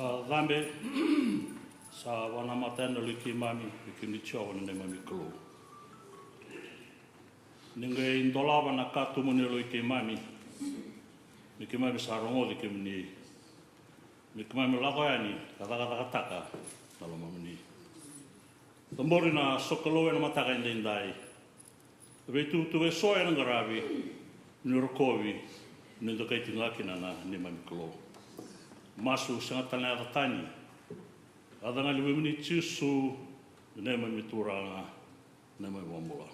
Dhambe sa wana matana liki mami liki ni chao ne mami klo. Ninga indolawa na katumu ne liki mami liki mami sa rongo liki mni liki mami lako yani kata kalau mami. Tambori na sokolowe na mataka indai. Vetu tu e soya na garavi ni rokovi ni do kai tingaki na ne mami klo. Masu sangat tanya tani. Ada ngali mini cisu ne mami turanga ne mami wambola.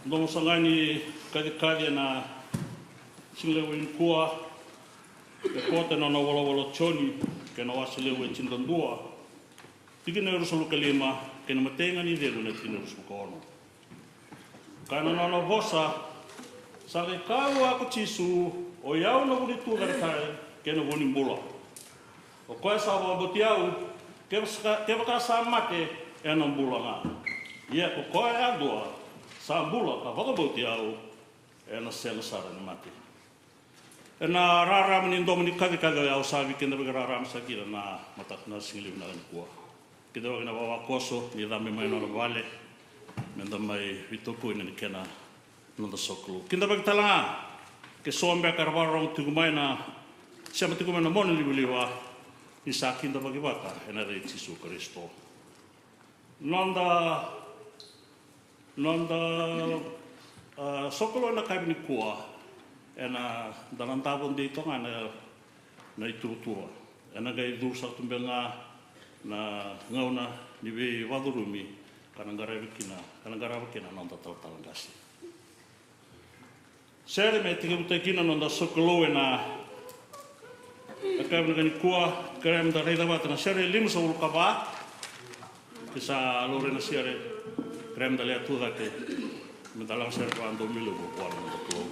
Ndomo sangani kadi na singlewe kua ke kota na wala choni ke na wasilewe cindandua. Tiki na rusulu kalima ke na matenga ni delu na tino rusulu kono. Kana na vosa sale kau aku cisu o iau na wuni tu kai ke na wuni bola. O koe sa wa boti au ke waka sa mate e na bola nga. Ia ko koe agua sa bola ka waka boti au e na sela sara na mate. E na rara mani ndo mani kagi au sabi ke na wika rara masakira na matak na singili na kua. Kita waka na wawa koso ni dame mai na vale menda mai vitoku ina ni kena nanda soklu. Kinda bagi talanga ke sombe karwarong tugumai na siapa tugumai na moni liwa isa kinda bagi baka ena re Yesu Kristo. Nanda soklu na kaibini kua ena dalam tabon di tonga na itutua ena gai dursa tumbenga na ngauna ni be wadurumi kana garawikina nanda talangasi. Sere me tika utakina nonda sokolowe na akabna gani kua karem da reida wata na sere limu sa ulkaba kisa lore na sere karem da lea tuda ke medalang sere kwa ando milu kwa nonda kolo.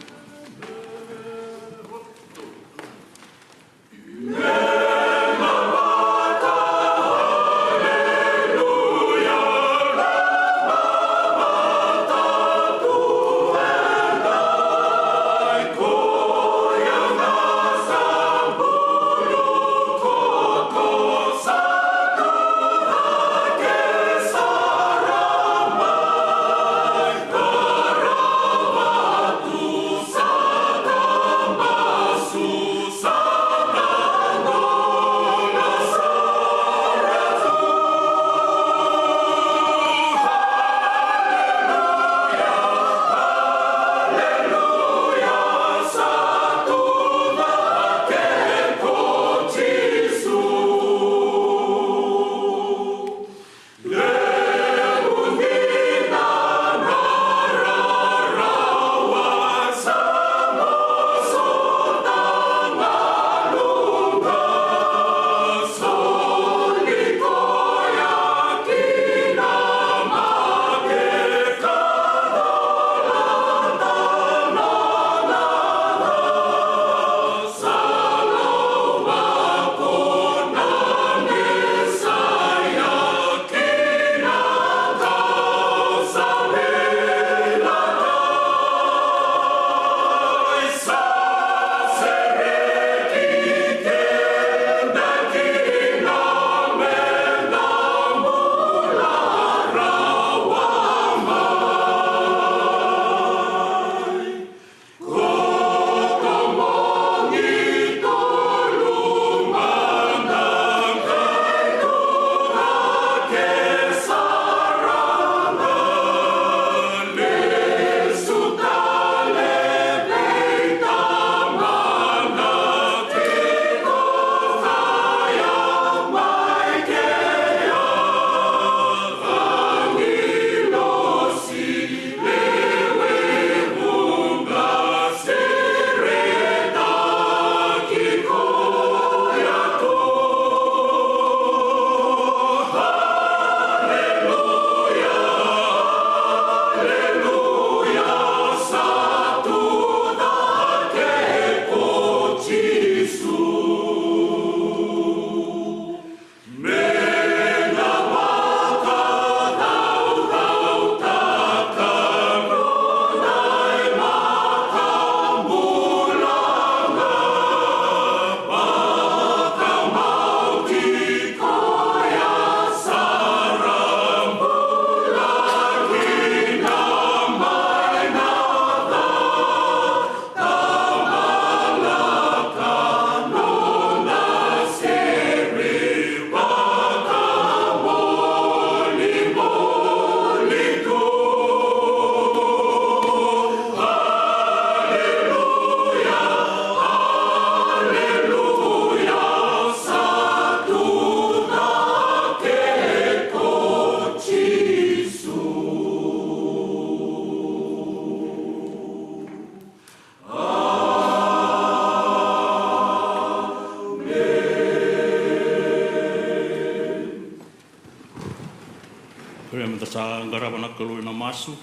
sa ngarava na kaloi na masu.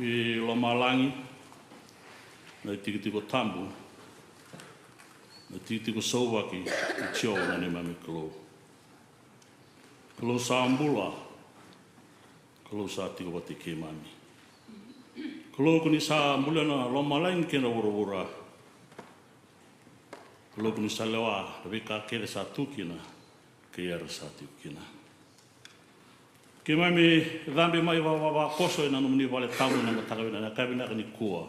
I lo malangi. Na tiko tambu. Na tiko sauvaki. I tio na ne mami kalou. Kalou sa ambula. Kalou sa tiko wati ke mami. Kalou kuni sa ambula na lo malangi ke na ura. Kalou kuni sa lewa. Rabi ka kere sa tukina. Ke era sa tukina. Ke mami dhambi mai wa koso ina numuni wale tamu na matakawina na kabina ni kua.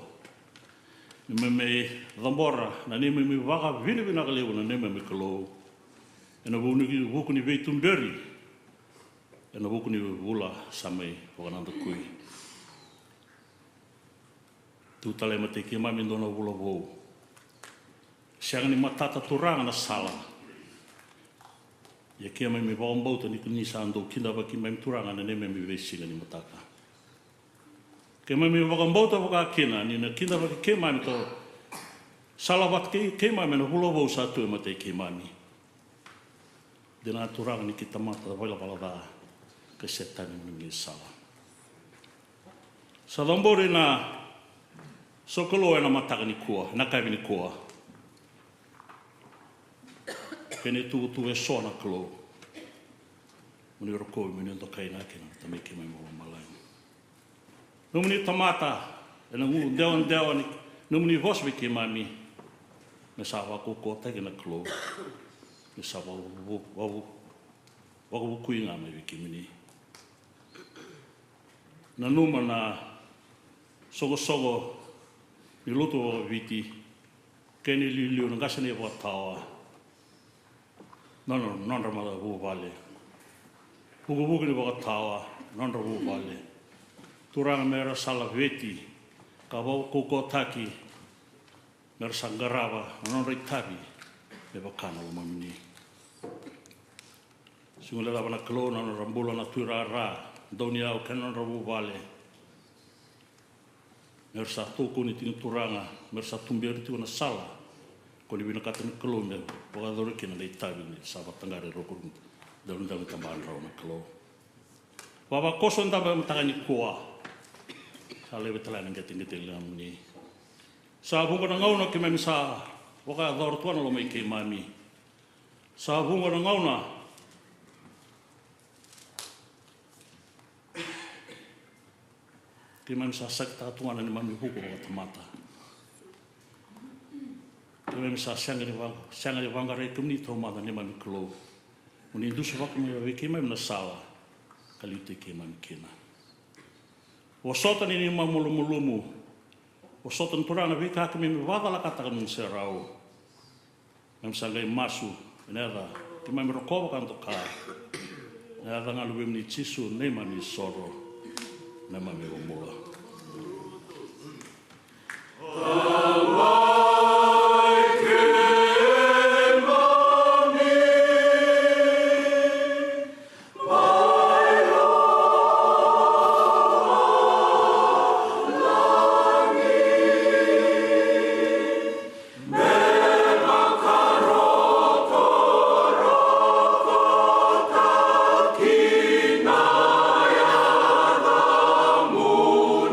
Ni meme dhambora na ni meme waka vini vina kalewu na ni meme kalou. Ena wuku ni veitumberi. Ena wuku ni wula samai wakananda kui. Tutale mate ke mami ndona wula wou. Sianga ni matata turanga na sala. Ia kia mai me waombauta ni kuni sa andou kinda waki mai turanga na ne me vesinga ni mataka. Ke mai me waombauta waka kina ni na kinda waki ke mai to salavat ke mai me na hula wau sa tu e mate ke mami. Dena turanga ni kita mata wala da ke setani ni sala. Sa dambore na sokolo na mataka ni kua, na kai ni kua. Kene tu e sona kalou. Muni roko muni ndo kaina kena tameke mai mo malai. No muni tamata ena ngu dewa ni no muni voswe ke mami. Me sa wa ko ta kena kalou. Me sa wa kuinga mai ke muni. Na numa na sogo ni luto viti kene liu na gasane wa tawa. Non ramada hu vale. Hugu ni waka tawa, non hu vale. Turanga mera sala veti, ka wau koko taki, mera sangarava, non reitavi, me wakana o mamini. Singule lava na kalou na rambula na tuira ra, doni au kenon hu vale. Mera sa toko ni tini turanga, mera sa tumbiari tiu na sala. Koni wina kata ni kalou me wakadore kina na itavi ni sabatangare roko daun tambahan rau na kalou. Wawa koso ntaba mataka ni kua. Sa lewe talana ngeti ni. Sa bunga na ngauna ki mami sa wakadore tuana lo mai ke mami. Sa bunga na ngauna ki mami sa sakita tuana ni mami huko wakatamata. Kami sa sianga ni wangare kumni to mata ni mami kalou. Uni dusu waka mi wiki mai na sawa kalite ke mami kena. O sota ni mamulumumu. O sota turana wika kami mi wala kata kanu serau. Mami sangai masu nera ki mami rokova kanto ka. Nera ngalu ni chisu ne mami soro ne mami omula. Moon.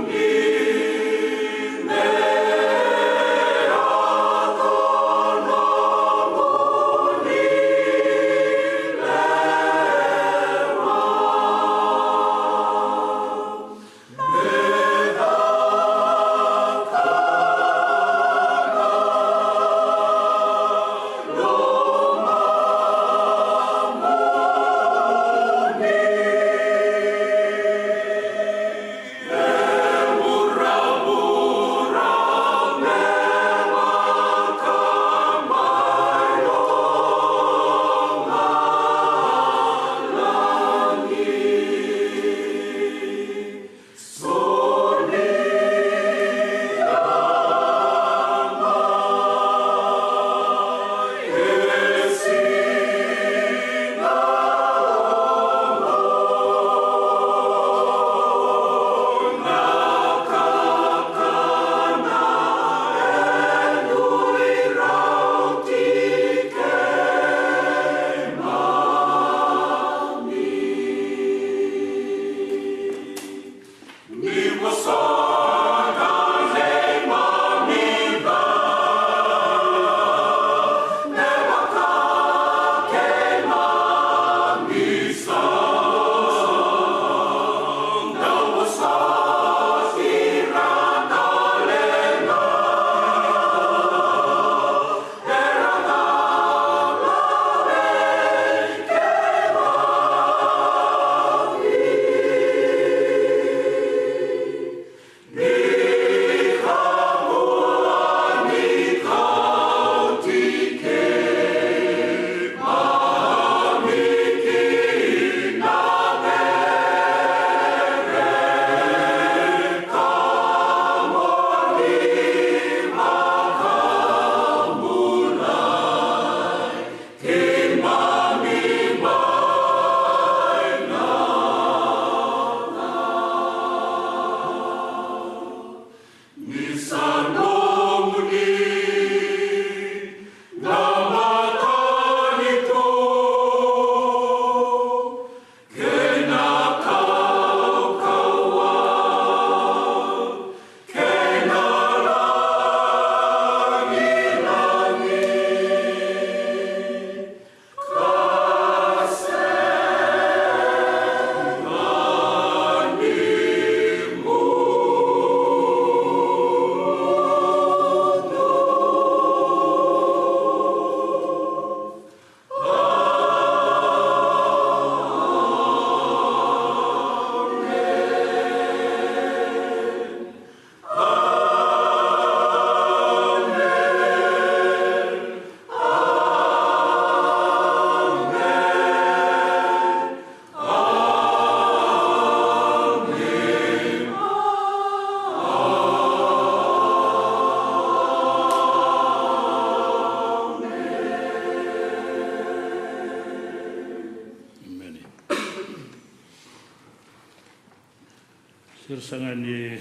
Kirsanga ni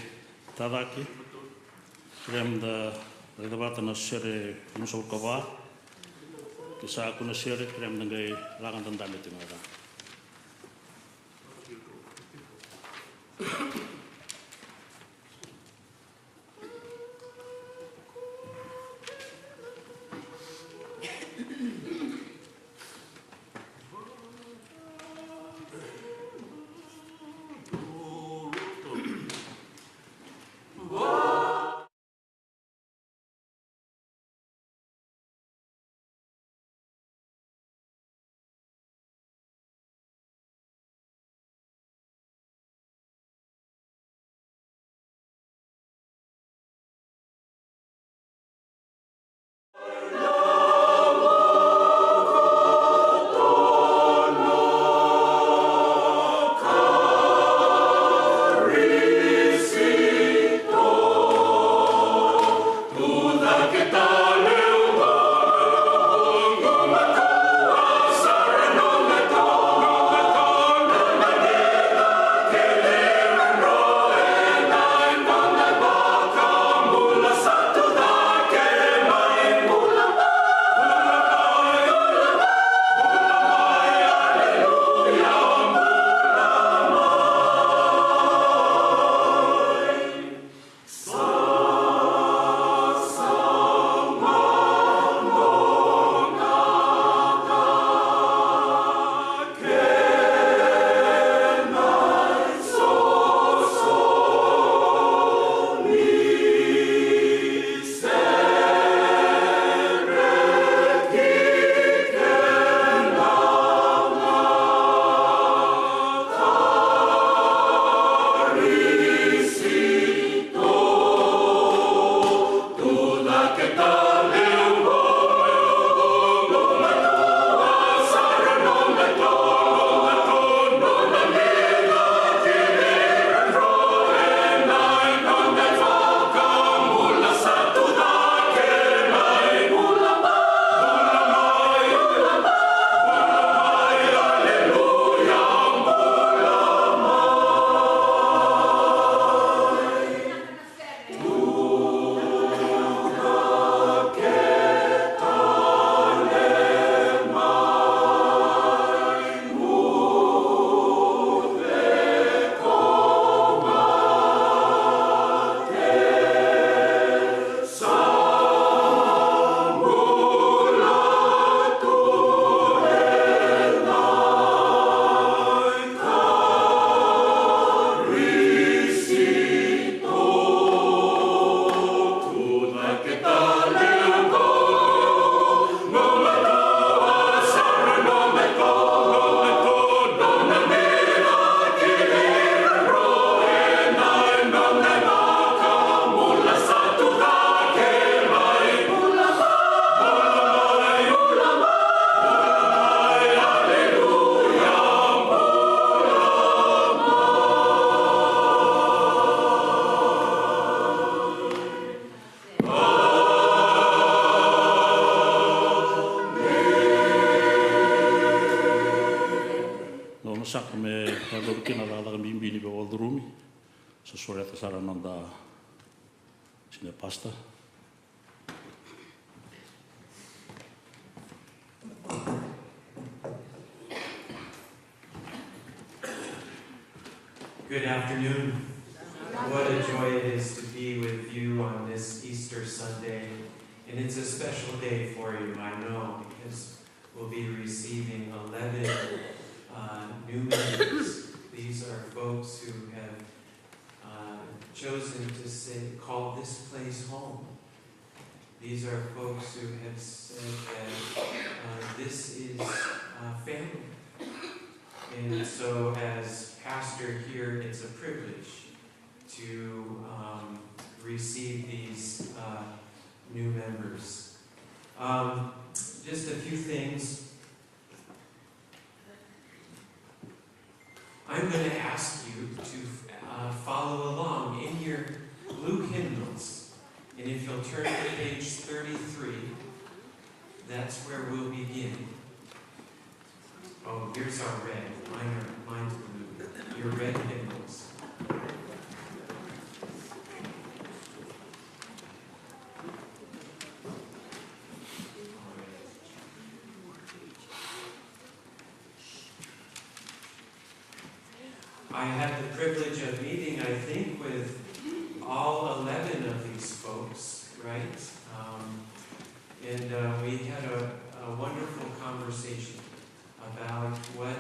Tadaki, krem da redavata na sere musol kava, kisa aku na sere krem dengan langan tentang itu mereka. sak me dorkina la bimbi ni be oldrumi so sore ta sara nanda sine pasta. Good afternoon. What a joy it is to be with you on this Easter Sunday. And it's a special day for you, I know, because we'll be receiving 11 new members. These are folks who have chosen to call this place home. These are folks who have said that this is family. And so as pastor here, it's a privilege to receive these new members. Just a few things. I'm going to ask you to follow along in your blue hymnals. And if you'll turn to page 33, that's where we'll begin. Oh, here's our red. Mine's blue. Your red hymnals. I had the privilege of meeting, I think, with all 11 of these folks, right? We had a wonderful conversation about what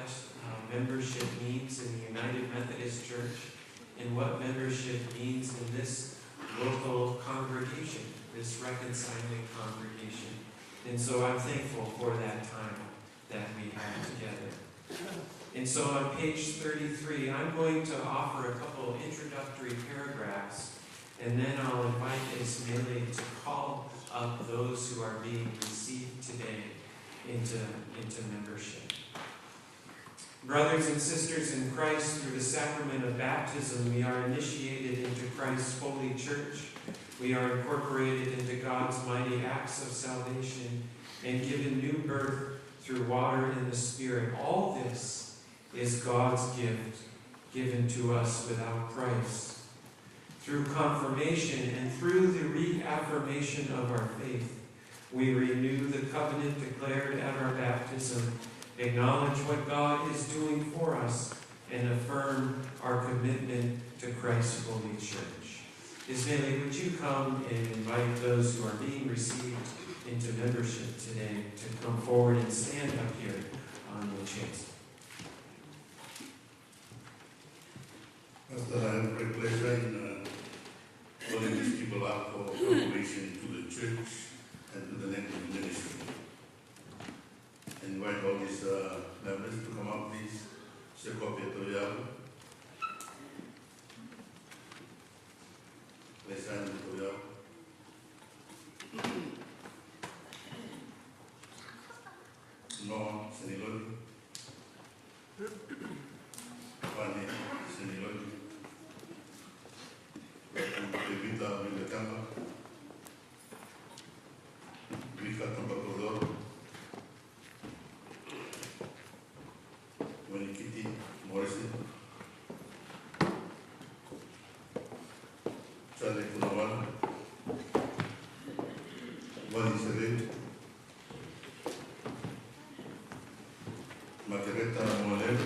membership means in the United Methodist Church and what membership means in this local congregation, this reconciling congregation. And so I'm thankful for that time that we had together. And so on page 33, I'm going to offer a couple introductory paragraphs, and then I'll invite Ismaili to call up those who are being received today into membership. Brothers and sisters in Christ, through the sacrament of baptism, we are initiated into Christ's holy church. We are incorporated into God's mighty acts of salvation and given new birth through water and the Spirit. All this is God's gift given to us without price. Through confirmation and through the reaffirmation of our faith, we renew the covenant declared at our baptism, acknowledge what God is doing for us, and affirm our commitment to Christ's holy church. Ismaili, would you come and invite those who are being received into membership today to come forward and stand up here on the chancel. Pastor, I have great pleasure in calling these people up for confirmation to the church and to the next ministry. I invite all these members to come up, please. Sekopia Toyao. Lesan Toyao. No, Seniloli. Pane, Seniloli. Evita Miletamba. Vika Tambacodoro. Wanikiti Morrison. Charlie Kunawala. Wali Sebe. Margareta Moller.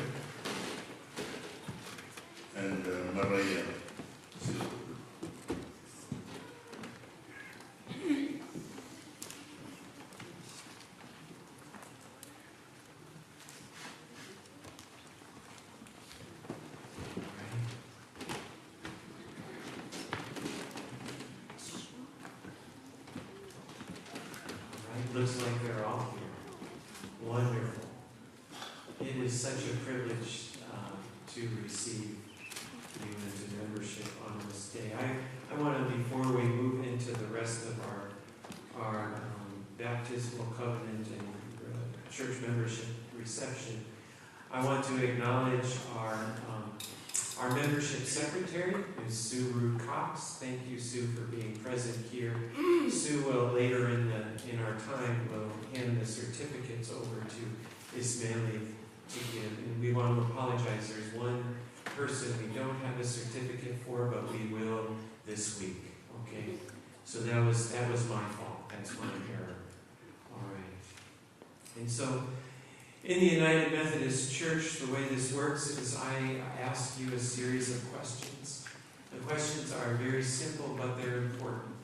And Maria. Looks like they're all here. Wonderful. It is such a privilege to receive you into membership on this day. I want to, before we move into the rest of our baptismal covenant and church membership reception, I want to acknowledge our membership secretary, is Sue Ruth Cox. Thank you, Sue, for being present here. Sue will later in our time will hand the certificates over to Ismaili to give. And we want to apologize. There's one person we don't have a certificate for, but we will this week. Okay? So that was my fault. That's my error. All right. And so, in the United Methodist Church, the way this works is I ask you a series of questions. The questions are very simple, but they're important.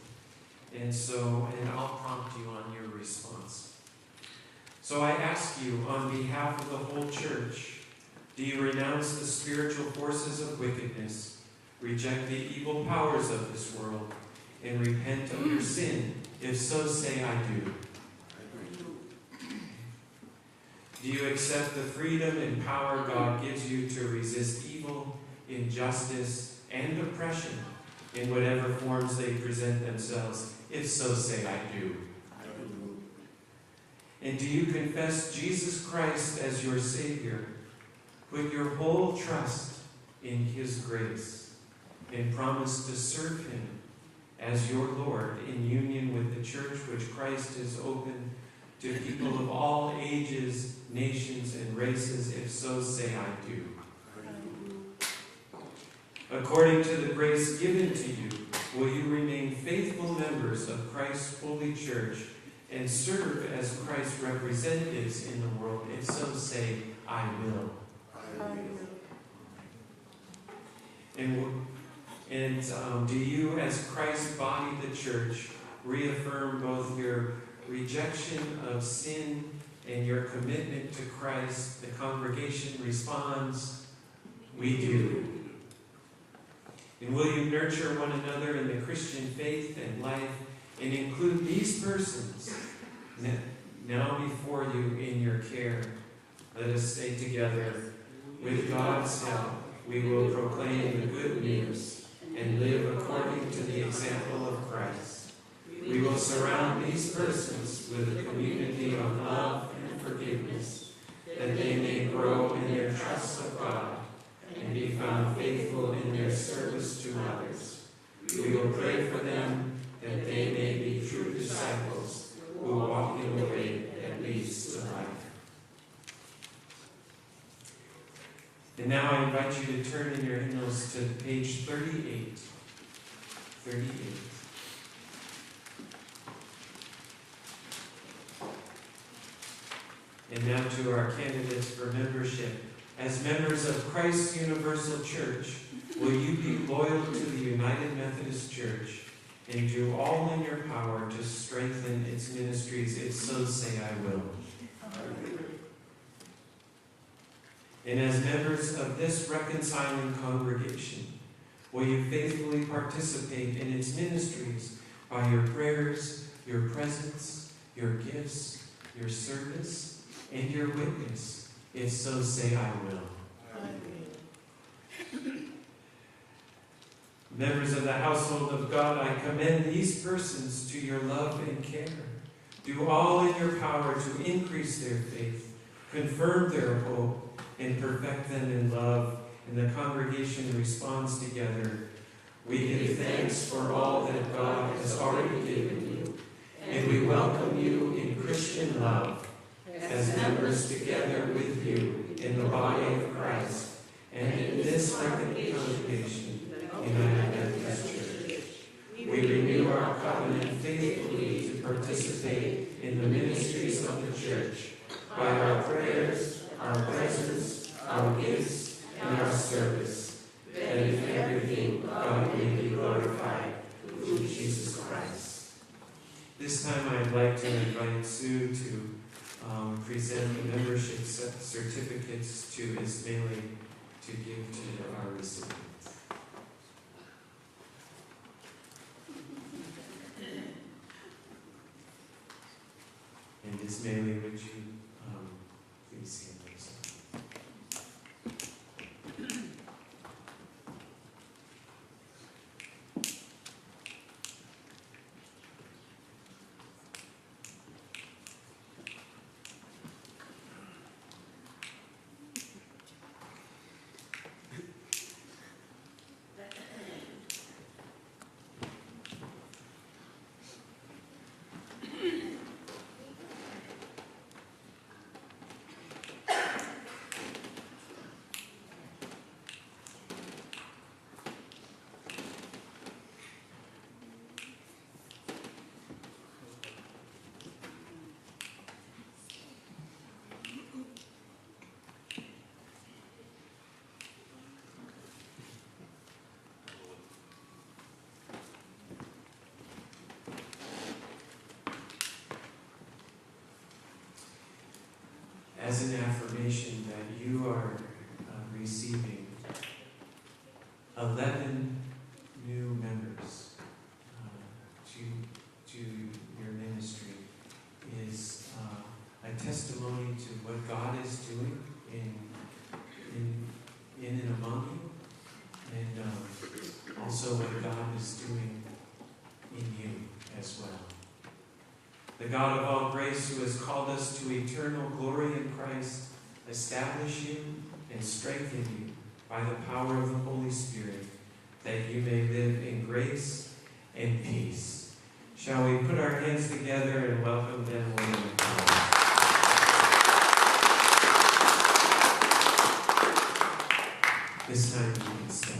And I'll prompt you on your response. So I ask you, on behalf of the whole church, do you renounce the spiritual forces of wickedness, reject the evil powers of this world, and repent of your sin? If so, say, I do. Do you accept the freedom and power God gives you to resist evil, injustice, and oppression in whatever forms they present themselves? If so, say, I do. And do you confess Jesus Christ as your Savior? Put your whole trust in His grace and promise to serve Him as your Lord in union with the church which Christ has opened to people of all ages, nations, and races? If so, say, I do. According to the grace given to you, will you remain faithful members of Christ's holy church and serve as Christ's representatives in the world? If so, say, I will. And do you, as Christ's body, the church, reaffirm both your rejection of sin and your commitment to Christ? The congregation responds, we do. And will you nurture one another in the Christian faith and life and include these persons now before you in your care? Let us stay together. With God's help, we will proclaim the good news and live according to the example of Christ. We will surround these persons with a community of love and forgiveness, that they may grow in their trust of God and be found faithful in their service to others. We will pray for them that they may be true disciples who walk in the way that leads to life. And now I invite you to turn in your hymnals to page 38. 38. And now to our candidates for membership. As members of Christ's Universal Church, will you be loyal to the United Methodist Church and do all in your power to strengthen its ministries, if so say I will? And as members of this reconciling congregation, will you faithfully participate in its ministries by your prayers, your presence, your gifts, your service, and your witness, if so say I will? Amen. Members of the household of God, I commend these persons to your love and care. Do all in your power to increase their faith, confirm their hope, and perfect them in love. And the congregation responds together. We give thanks for all that God has already given you, and we welcome you in Christian love as members together with you in the body of Christ and in this second congregation, United Methodist Church. We renew our covenant faithfully to participate in the ministries of the church by our prayers, our presence, our gifts, and our service, that in everything God may be glorified through Jesus Christ. This time I'd like to invite Sue to present the membership certificates to Ismaili to give to our recipients. And Ismaili, would you please hand those out? As an affirmation that you are receiving 11 new members to your ministry is a testimony to what God is doing in and among you, and also what God is doing in you as well. The God of all grace, who has called us to eternal glory in Christ, establish you and strengthen you by the power of the Holy Spirit, that you may live in grace and peace. Shall we put our hands together and welcome them one and all? This time you can stand.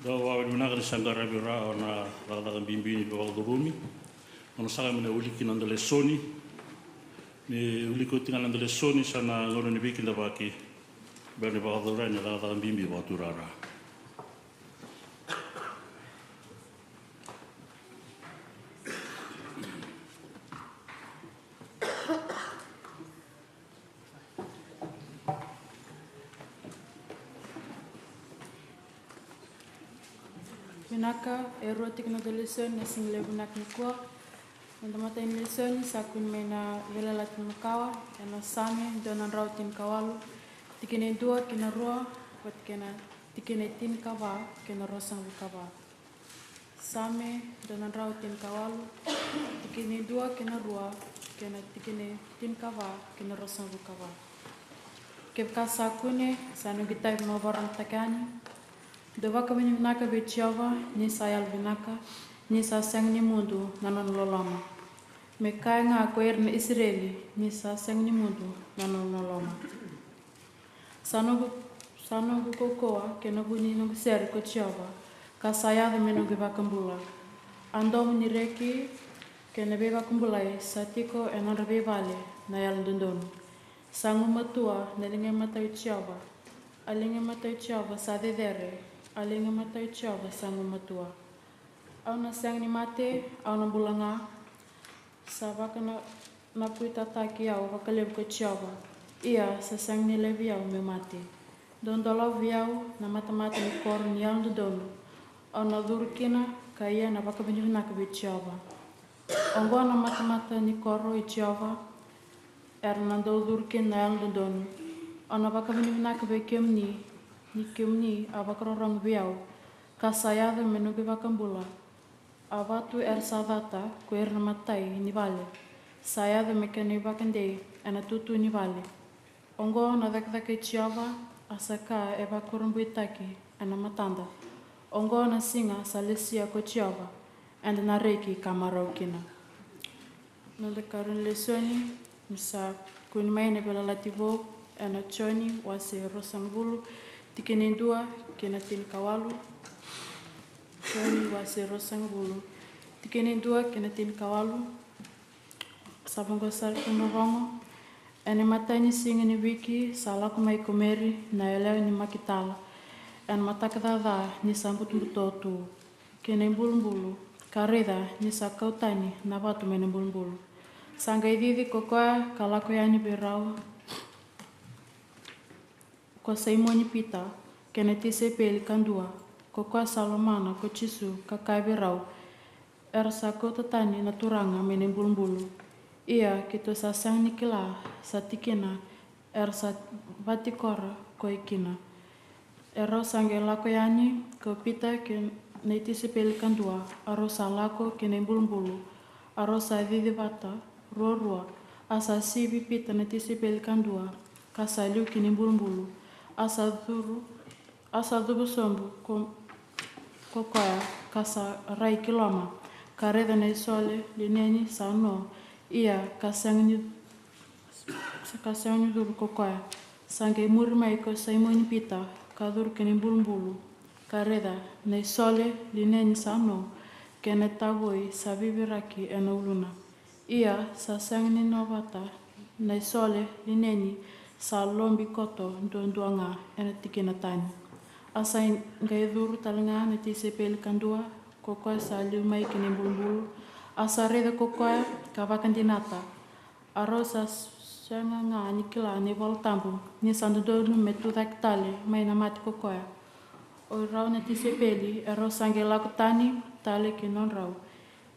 Da wa ni na sangara bira ona la bimbini ba durumi. Ona sanga mena uliki na ndale soni. Ni uliko tinga na ndale soni sana ngoro ni biki nda baki. Bani ba durani la bimbi ba turara. Vinaka e roa tikina de lesson na sing le vinak ni kua. Nda mata in lesson sa kun mena vela lat makawa na same donan rautin kawalu. Tikine dua kina roa pat kena tikine tin kawa kena rosang kawa. Same donan rautin kawalu. Tikine dua kina roa kena tikine tin kawa kena rosang kawa. Kepka sakune sanu gitai no barang takani. Dova kami vinaka betiava ni sayal vinaka ni sa sang ni mundo nanon lolama. Me kai nga koer na Israeli ni sa sang ni mundo nanon lolama. Sanogu kokoa ke no buni no ser ko tiava ka sayada me no giva kambula. Andom ni reki ke ne beva kambulai satiko e non rebe vale na yal dondon. Sangu matua ne linge matai tiava. Alinge matai tiava sa dedere. Alinga matai tiava sangu matua. Au na sang ni mate, au na bulanga. Sa waka na puita taki au waka levu ka tiava. Ia sa sang ni levi au me mate. Dondolau viau na mata-mata ni kor ni au ndodonu. Au na durukina ka ia na waka vinaka vi tiava. Ongoa na mata-mata ni koro i tiava. Era na durukina na au ndodonu. Au na waka vinaka vi kiemni. Ni kiumni a wakarorang viau, ka sayada menugi wakambula. A watu sadata ko na matai ni vale. Sayada me kene wakandei ana tutu ni vale. Ongo na dakdake tiava asaka e wakurumbuitaki ana matanda. Ongo na singa sa lesia ko tiava and na reiki kamaraukina. Nanda karun lesoni misa kunmai ne bela lativo ana choni wase rosangulu. Tikene dua kena tin kawalu. Choni wase rosang bulu. Tikene dua kena tin kawalu. Sabongo sar kumorongo. Ene mata ni singa ni wiki salaku mai komeri na eleo ni makitala. En mata kadada ni sambut mutotu. Kene bulu kareda ni sakautani na watu mene bulu. Sanga ididi kokoa kalako yani berau. Ko saimoni pita, kena tise peli kandua, ko kwa salomana ko chisu kakai rau. Era sa kota tani na turanga mene bulu. Ia kito sa sang nikila sa tikina, era sa batikora ko ikina. Era sange lako yani ko pita kena tise peli kandua, aro sa lako kene bulu. Aro sa didivata, rorua, asa sibi pita na tise peli kandua, kasa liu kene bulu. Asa dubu sombu kokoya kasa rai kiloma kareda na isole lineni sa no ia kasangni duru kokoya sange muri mai ko saimoni pita kadur kene bulu kareda na isole lineni sa no kene tavoi sa bibiraki ena uluna ia sa sangni novata na isole lineni sa lombi koto nduanga ena tikina tani. Asa ngai duru talinga na tise peli kandua kokoa sa liu mai kene bulu. Asa reda kokoa ka wakandinata. Aro sa sanga nga nikila ne voltambu ni sandodonu metu tale mai na mati kokoa. O rau na tise peli aro sange lako tani tale ke non rau.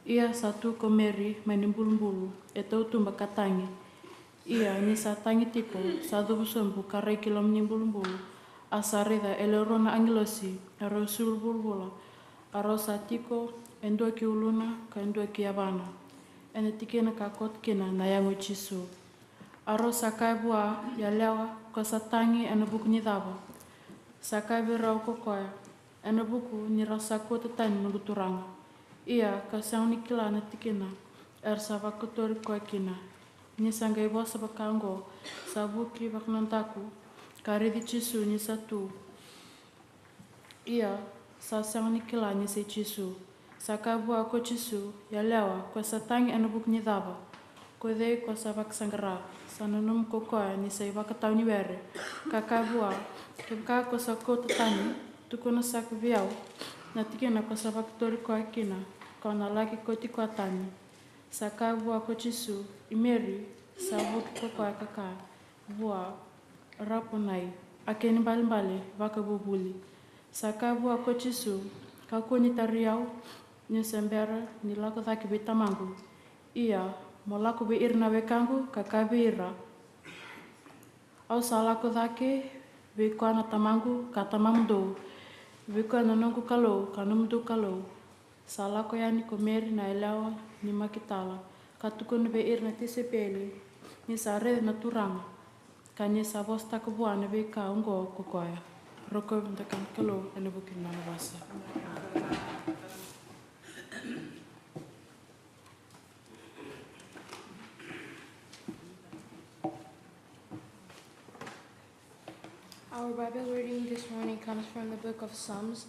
Ia satu komeri mai ni bulu e tau tumba katangi. Ia ni sa tangi tipo sa dubu sombu karai kilom ni bulu. Asa reda elero na angelosi aro sul bulu. Aro sa tiko endo ki uluna ka endo ki avana. Ene tikena ka kot kina na yango chisu. Aro sa kai bua ya lewa ko sa tangi ena buku ni dava. Sa kai berau kokoya ena buku ni rasa kota tani nuguturanga. Ia ka sang ni kila na tikena sa vakotori ko kina. Ni sangai bosa bakango sabuki baknantaku karedi chisu ni satu. Ia sa sangni kila ni se Jisu. Sa kabua ko Jisu, ya lewa, ko sa tangi anubuk ni dava. Ko dei ko sa vaksangara, sa nanum ko koa ni sa vakatau ni were. Ka kabua, ka ko sa ko tatani, tukuna sa kuviau, na tikina ko sa vaktori ko akina, ko na laki ko ti ko tani. Sa kabua ko Jisu, imeri, sa vuk ko koa kaka, vua, rapunai, akeni mbali vakabubuli. Sa kabua ko Jisu, ka ko ni tariau, ni sembera, ni lako thaki be tamangu. Ia, mo lako be irna be kangu, ka kabira. Au sa lako thaki, be koa na tamangu, ka tamangu. Be koa na nongu kalou, ka numdu kalou. Sa lako yani ko meri na elewa, ni makitala. Ka tukunu be irna tisepeli, ni sa red na turanga. Ka ni sa vosta kubuana be ka ungo kukoya. Roko mtakan kalou, ene bukin na wasa. Our Bible reading this morning comes from the book of Psalms,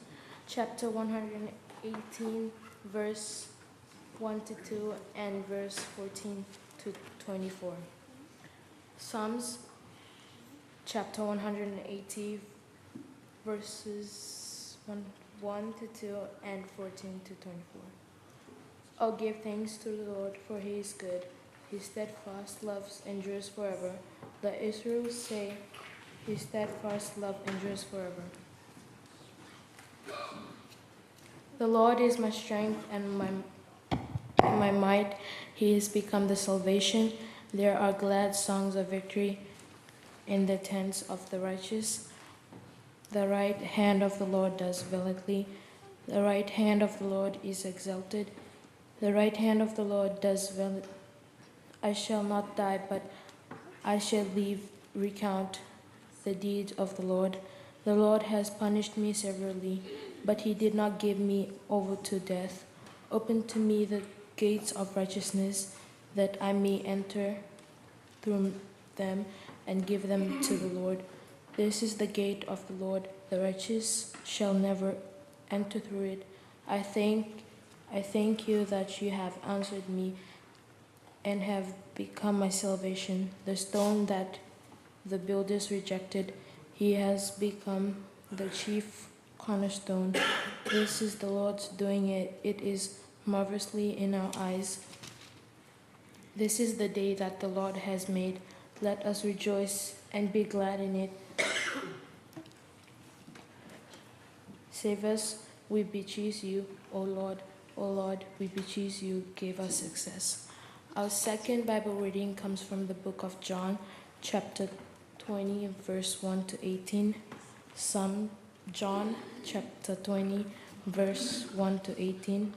chapter 118, verse 1 to 2, and verse 14 to 24. Psalms, chapter 180, verses 1 to 2, and 14 to 24. Oh, give thanks to the Lord, for he is good. His steadfast love endures forever. Let Israel say, his steadfast love endures forever. The Lord is my strength and my might. He has become the salvation. There are glad songs of victory in the tents of the righteous. The right hand of the Lord does valiantly. The right hand of the Lord is exalted. The right hand of the Lord does valiantly. I shall not die, but I shall recount the deeds of the Lord. The Lord has punished me severely, but he did not give me over to death. Open to me the gates of righteousness, that I may enter through them and give them to the Lord. This is the gate of the Lord. The righteous shall never enter through it. I thank you that you have answered me and have become my salvation. The stone that the builders rejected, he has become the chief cornerstone. This is the Lord's doing it. It is marvelously in our eyes. This is the day that the Lord has made. Let us rejoice and be glad in it. Save us, we beseech you, O Lord. O Lord, we beseech you, give us success. Our second Bible reading comes from the book of John, chapter 20, verse 1 to 18. John, chapter 20, verse 1 to 18.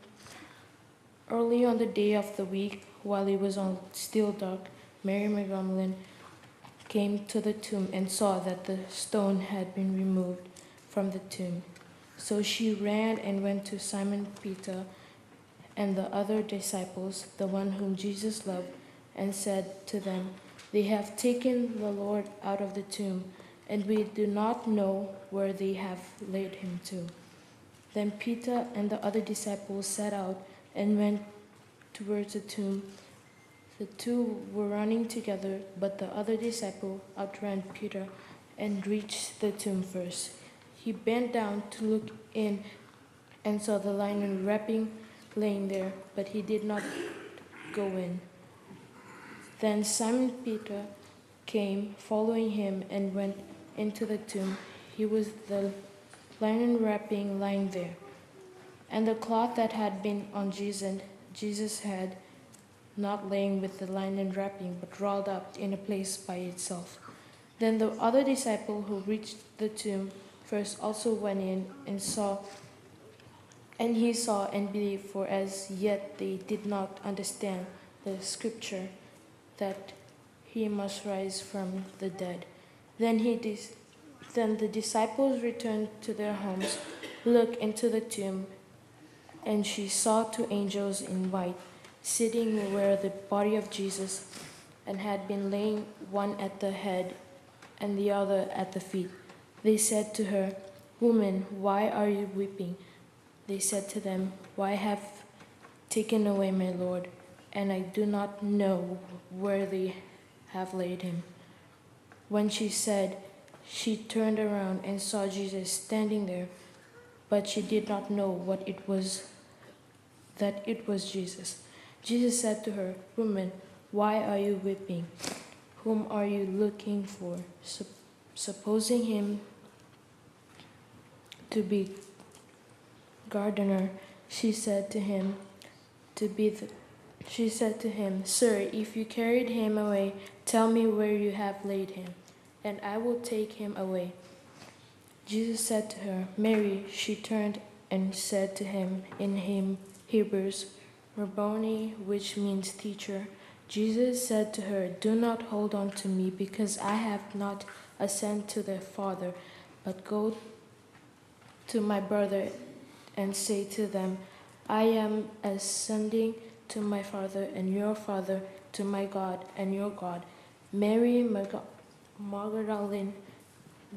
Early on the day of the week, while it was still dark, Mary Magdalene came to the tomb and saw that the stone had been removed from the tomb. So she ran and went to Simon Peter and the other disciples, the one whom Jesus loved, and said to them, "They have taken the Lord out of the tomb, and we do not know where they have laid him to." Then Peter and the other disciples set out and went towards the tomb. The two were running together, but the other disciple outran Peter and reached the tomb first. He bent down to look in and saw the linen wrapping laying there, but he did not go in. Then Simon Peter came, following him, and went into the tomb. He was the linen wrapping lying there, and the cloth that had been on Jesus' head, not laying with the linen wrapping, but rolled up in a place by itself. Then the other disciple who reached the tomb first also went in and saw and believed, for as yet they did not understand the scripture that he must rise from the dead. Then the disciples returned to their homes, looked into the tomb, and she saw two angels in white, sitting where the body of Jesus and had been laying, one at the head and the other at the feet. They said to her, "Woman, why are you weeping?" They said to them, "Why have taken away my Lord, and I do not know where they have laid him." When she turned around and saw Jesus standing there, but she did not know that it was Jesus. Jesus said to her, "Woman, why are you weeping? Whom are you looking for?" Supposing him to be gardener, she said to him, "Sir, if you carried him away, tell me where you have laid him, and I will take him away." Jesus said to her, "Mary." She turned and said to him in Hebrews, "Rabboni," which means teacher. Jesus said to her, "Do not hold on to me, because I have not ascended to the Father, but go to my brother and say to them, I am ascending to my Father and your Father, to my God and your God." Mary Magdalene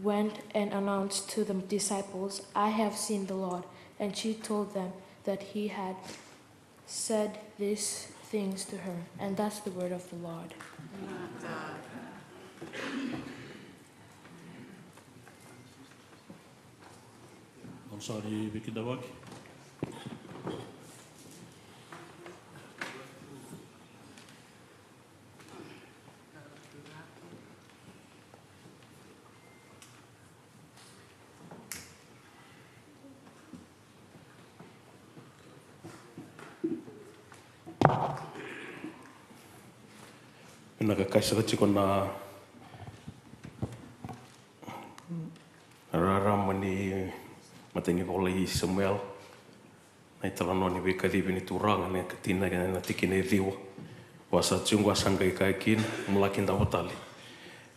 went and announced to the disciples, "I have seen the Lord," and she told them that he had said these things to her. And that's the word of the Lord. Sorry, Vicky Dawak. Nakakaisa ka na raramani matangi ko lai Samuel na italano ni weka dibi ni turanga ni katina na tikine diwa wasa tsungu asanga ikakin mulakin da hotali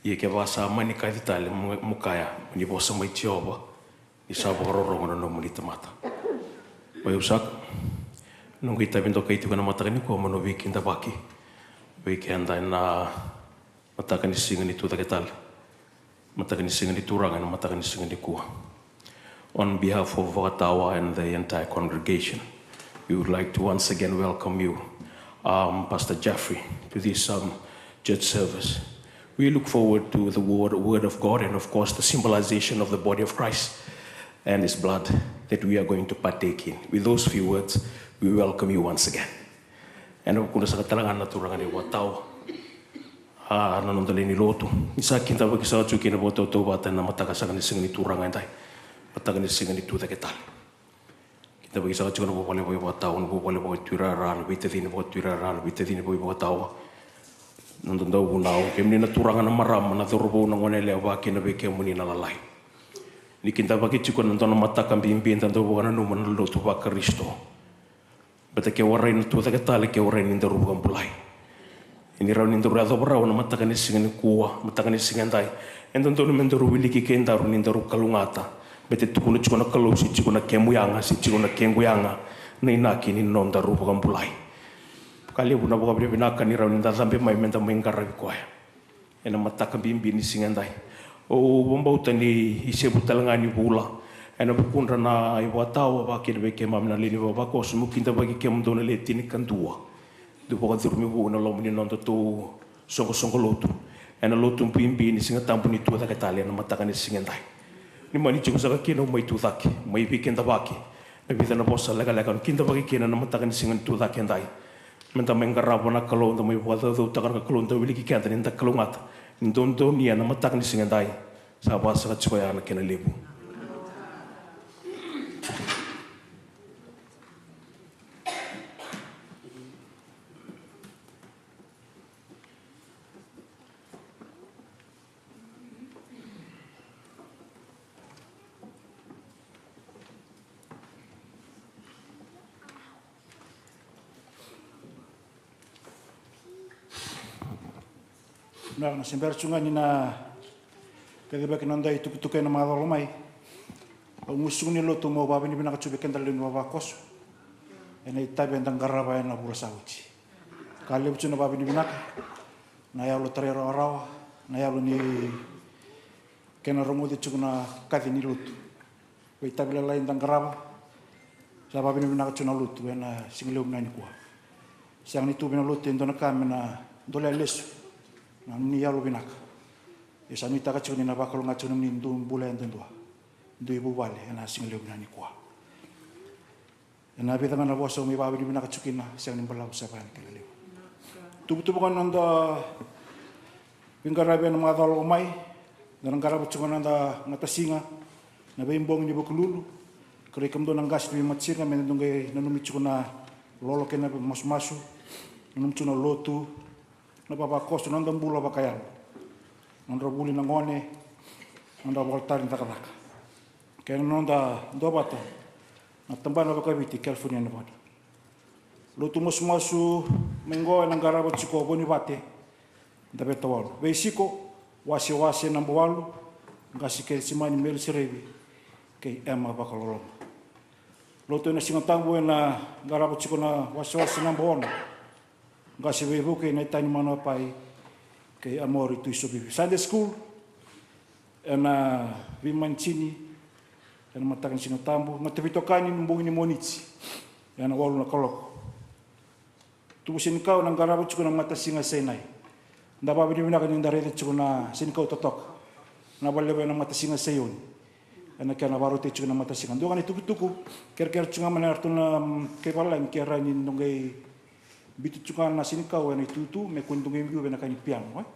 ye ke wasa mani ka ditali mukaya ni bosa mai tioba ni sabo rorong no muni tamata wa usak nungu itabindo kai tu kana matani ko mono wikin da baki weekend na matakan ni singa ni tu taketal matakan ni singa ni turanga na matakan ni singa ni kuwa. On behalf of Watawa and the entire congregation, we would like to once again welcome you, Pastor Jeffrey, to this church service. We look forward to the word of God and of course the symbolization of the body of Christ and his blood that we are going to partake in. With those few words, we welcome you once again. And of course, katalangan na turangan ni Watawa. Nanondali ni lotu. Isa kinta bagi sa chuki na boto to bata na matakasakan ni singa ni turangan dai. Matakan ni singa ni tu taketal. Kita bagi sa chuki na bopale boy Watawa, na bopale boy turaran, bitadini boy turaran, bitadini boy Watawa. Nandondo bunao, kemni na turangan na maram na turbo na ngonele awaki na beke muni na lalai. Ni kinta bagi chuki na ndono matakan bimbin tanto bukan numan lotu ba Kristo. Bata ke warai na tu taketal ke warai ni ndaru bukan pulai. Ini raw ni ndaru ado braw na matakan ni singa ni kuwa, matakan ni singa dai. Enton tonu mendaru wiliki ke ndaru ni ndaru kalungata. Bete tukuna chukuna kalusi chukuna kemuyanga si chukuna kenguyanga na inaki ni non ndaru bukan pulai. Kali buna buka binaka ni raw ni ndazambe mai menta mengara bikoya. Ena matakan bimbi ni singa dai. O bombauta ni isebu talangani bula. Ena bukunra na Watawa baki na beke mamna lini baba ko sumukinta bagi ke mdona leti ni kandua. Du boka durmi bu na lomni nonto to songo lotu. Ena lotu pimbi ni singa tampu ni tuwa takatali na matakan ni singa dai. Ni mani chungu saka kino mai tu taki, mai bikenda baki. Na bita na bosa lega no kinta bagi kena na matakan ni singa tu taki dai. Menta mengarabo na kalon da mai wada do takar ka kalon da wiliki kenta ni takalungata. Ni don ni na matakan ni singa dai. Sa basa ka chikoya na kena lebu. Na sembera chunga ni na kadiba kinonda itukutuke na madalo mai. Au musuni lotu mo babi ni binaka chube kendal ni baba kosu. Ena itabe ndang garaba na bura sauti. Kale buchuna babi ni binaka. Na ya lo tarero arawa, na ya lo ni kena romo de chuna kadi ni lotu. Pei tabila lain tang karava. Sa babini bina ka tuna lutu ena singleu nani kua. Siang ni tu bina lutu endo na kamena dole lesu. Na ni yalu binaka. Esa ni taka chuni na bakalo nga chuni ni ndu mbula endendua. Ndu ibu wale ena singleu nani kua. Ena bita ngana bosa umi babini bina ka chukina siang ni mbala usapa ni keleleu. Tubu-tubu kan nanda pingkarabi na mga talo umay. Dan karabu chukana nanda ngatasinga. Na baimbong ni bukululu. Kari kamdo ng gas ni matsinga menendungay nanumitsu na lolo kena masu-masu. Nanumitsu na lotu. Napapakosto nandang bula bakayan. Nandang buli ng ngone. Nandang waltarin takataka. Kaya nanda dobata. Natambana bakabiti California Nevada. Lotu masu-masu mengoy ng karabu chuko boni bate. Dabetawalo. Beisiko wasi-wasi ng buwalu. Ngasi kaya simani mel sirebi. Kay Emma bakalolong. Loto na singatambo na garapo chiko na wasi-wasi ng buwalu. Ngasi webu kay na itani mano pai kay amori tu isobibi. Sunday school. Na vimanchini. Na matakan singatambo. Matavitokani numbungi ni monitsi. Na walu na kaloko. Tubusin ikaw ng garapo chiko na matasinga senay. Ndababi ni binaka ni ndarete chiko na sinikaw totok. Nabalewe na matasinga sayon. Ana kaya nabarote chiko na matasinga. Doon ka tuku-tuku. Kaya chunga manarto na kay pala yung kaya rin nung kay bitu chunga na sinikaw na itutu may kundong yung biyo na kani piano.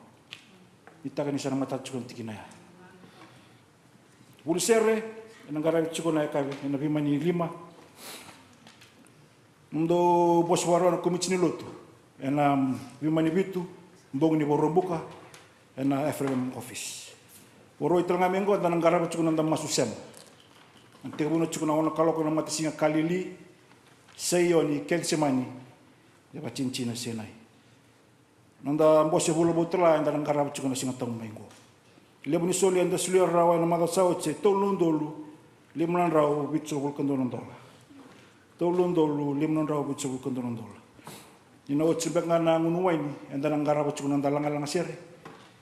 Ita ka ni sana mata chiko na tikinaya. Pulisere. Anang garamit chiko na ikaw. Nabiman ni lima. Mundo boswaro na kumitsi ni loto. Biman ni bitu. Mbong ni borombuka. FM office. Oro itang ngamengo dan ngarabu chuko nanda masusem. Ang tebuno chuko na ono kaloko na matasinga kalili sayo ni kensemani. Deba cincina senai. Nanda mbose bulo botla anda ngarabu chuko na singa tong mengo. Lebu ni soli anda suli rawa na madasaw che tolun dolu limnan raw bitso bul kandonon dola. Tolun dolu limnan raw bitso bul kandonon dola. Ina otsibek nga na ngunuway ni anda ngarabu chuko nanda langalang sere.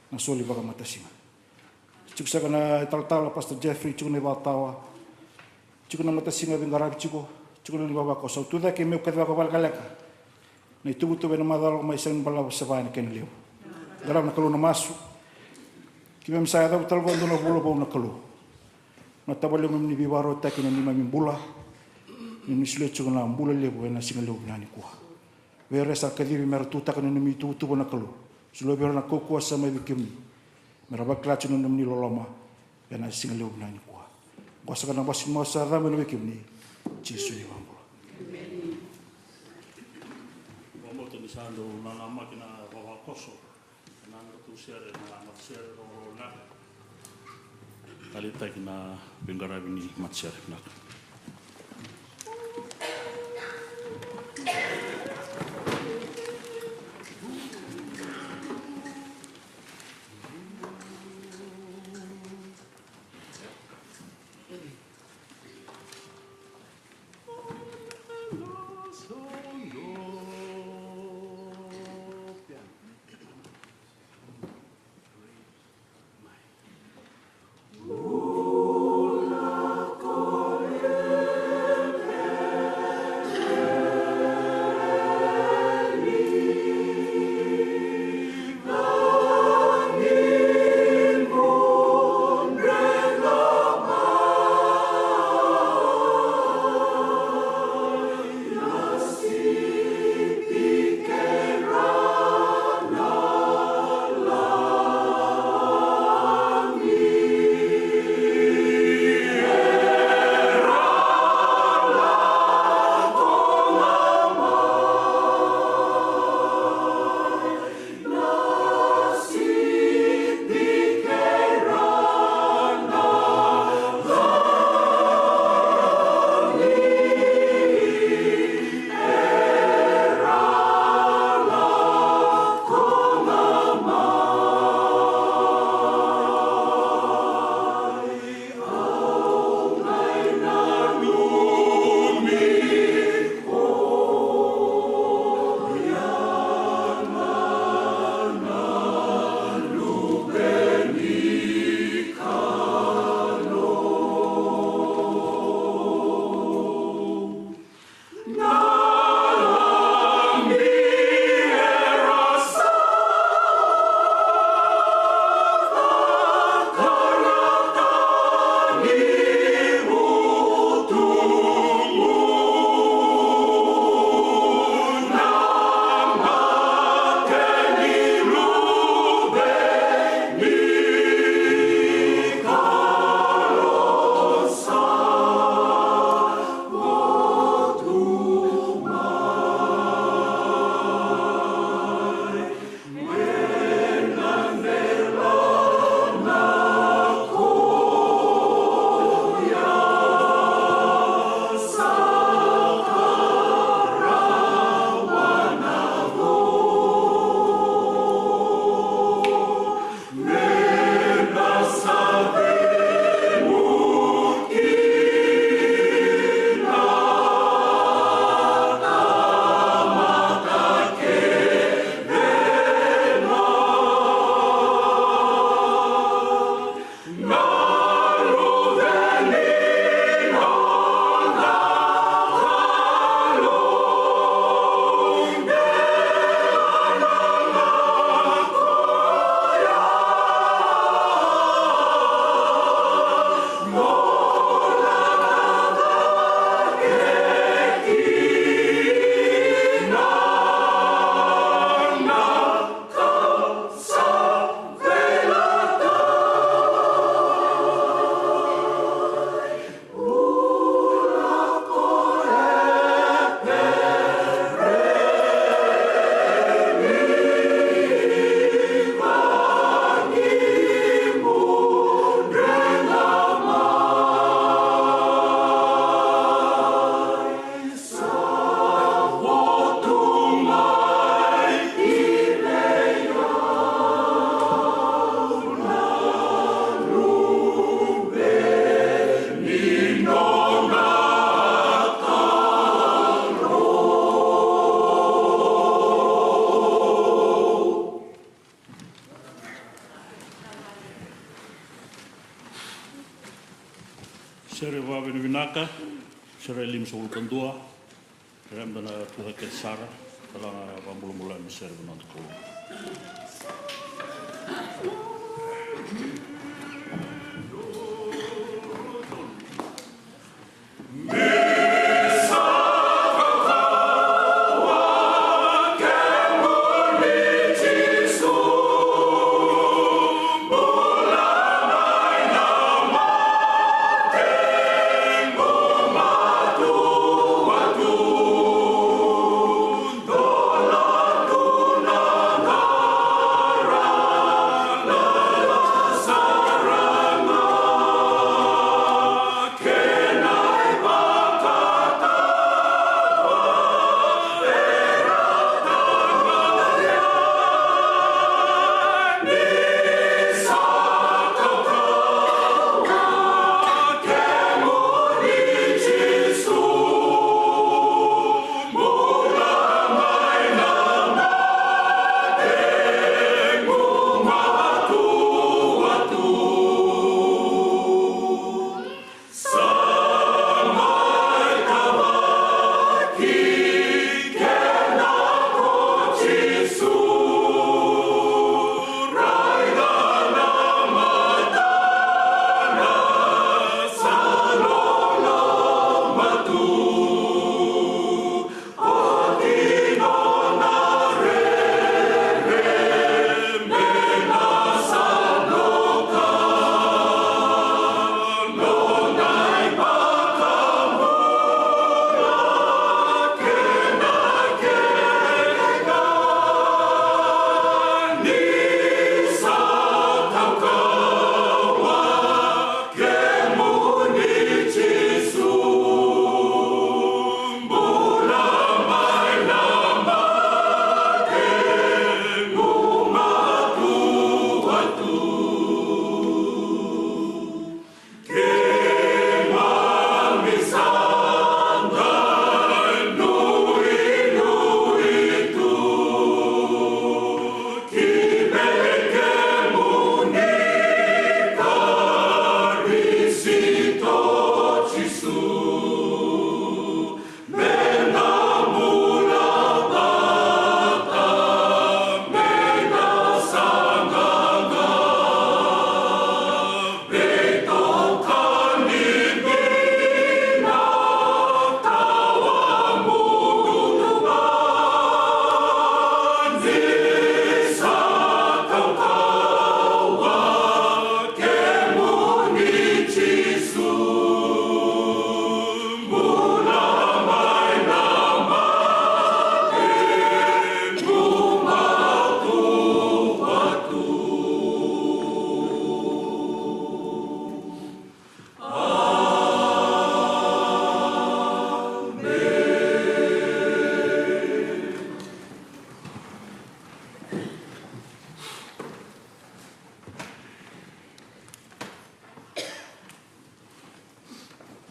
Na soli baga matasinga. Chuk sa kana tal-tal Pastor Jeffrey chuk na batawa. Chuk na matasinga bin garab chuko. Chuk na libaba ko. So tuda ke meu kadwa ko balkaleka. Na itubuto na madalo may isang balaw sa bayan ken liw. Garab na kalu na masu. Kime misaya daw talgo ando na bulo pa na kalu. Na tabalo ni bibaro ta kin ni mamin bula. Ni misle chuk na bula liw na singalo na ni kuha. Wera sa kadibi mertuta kan ni mitutu na kalu. Sulo biro na kokwa sa may bikim. Merabak lacu nundam ni loloma, yana singaleu nani kuah. Kuasa kana basin masa ramai lebih kini, Yesus ni mampu. Pamoja ni sando nana makina bawa koso, nana tu share nana share rona. Kali tak na bingara bini mat share nak. Una Sera lim sa ulukan dua. Rem dana tuha ke sara. Talanga pambulu-mula ni sera benar ko.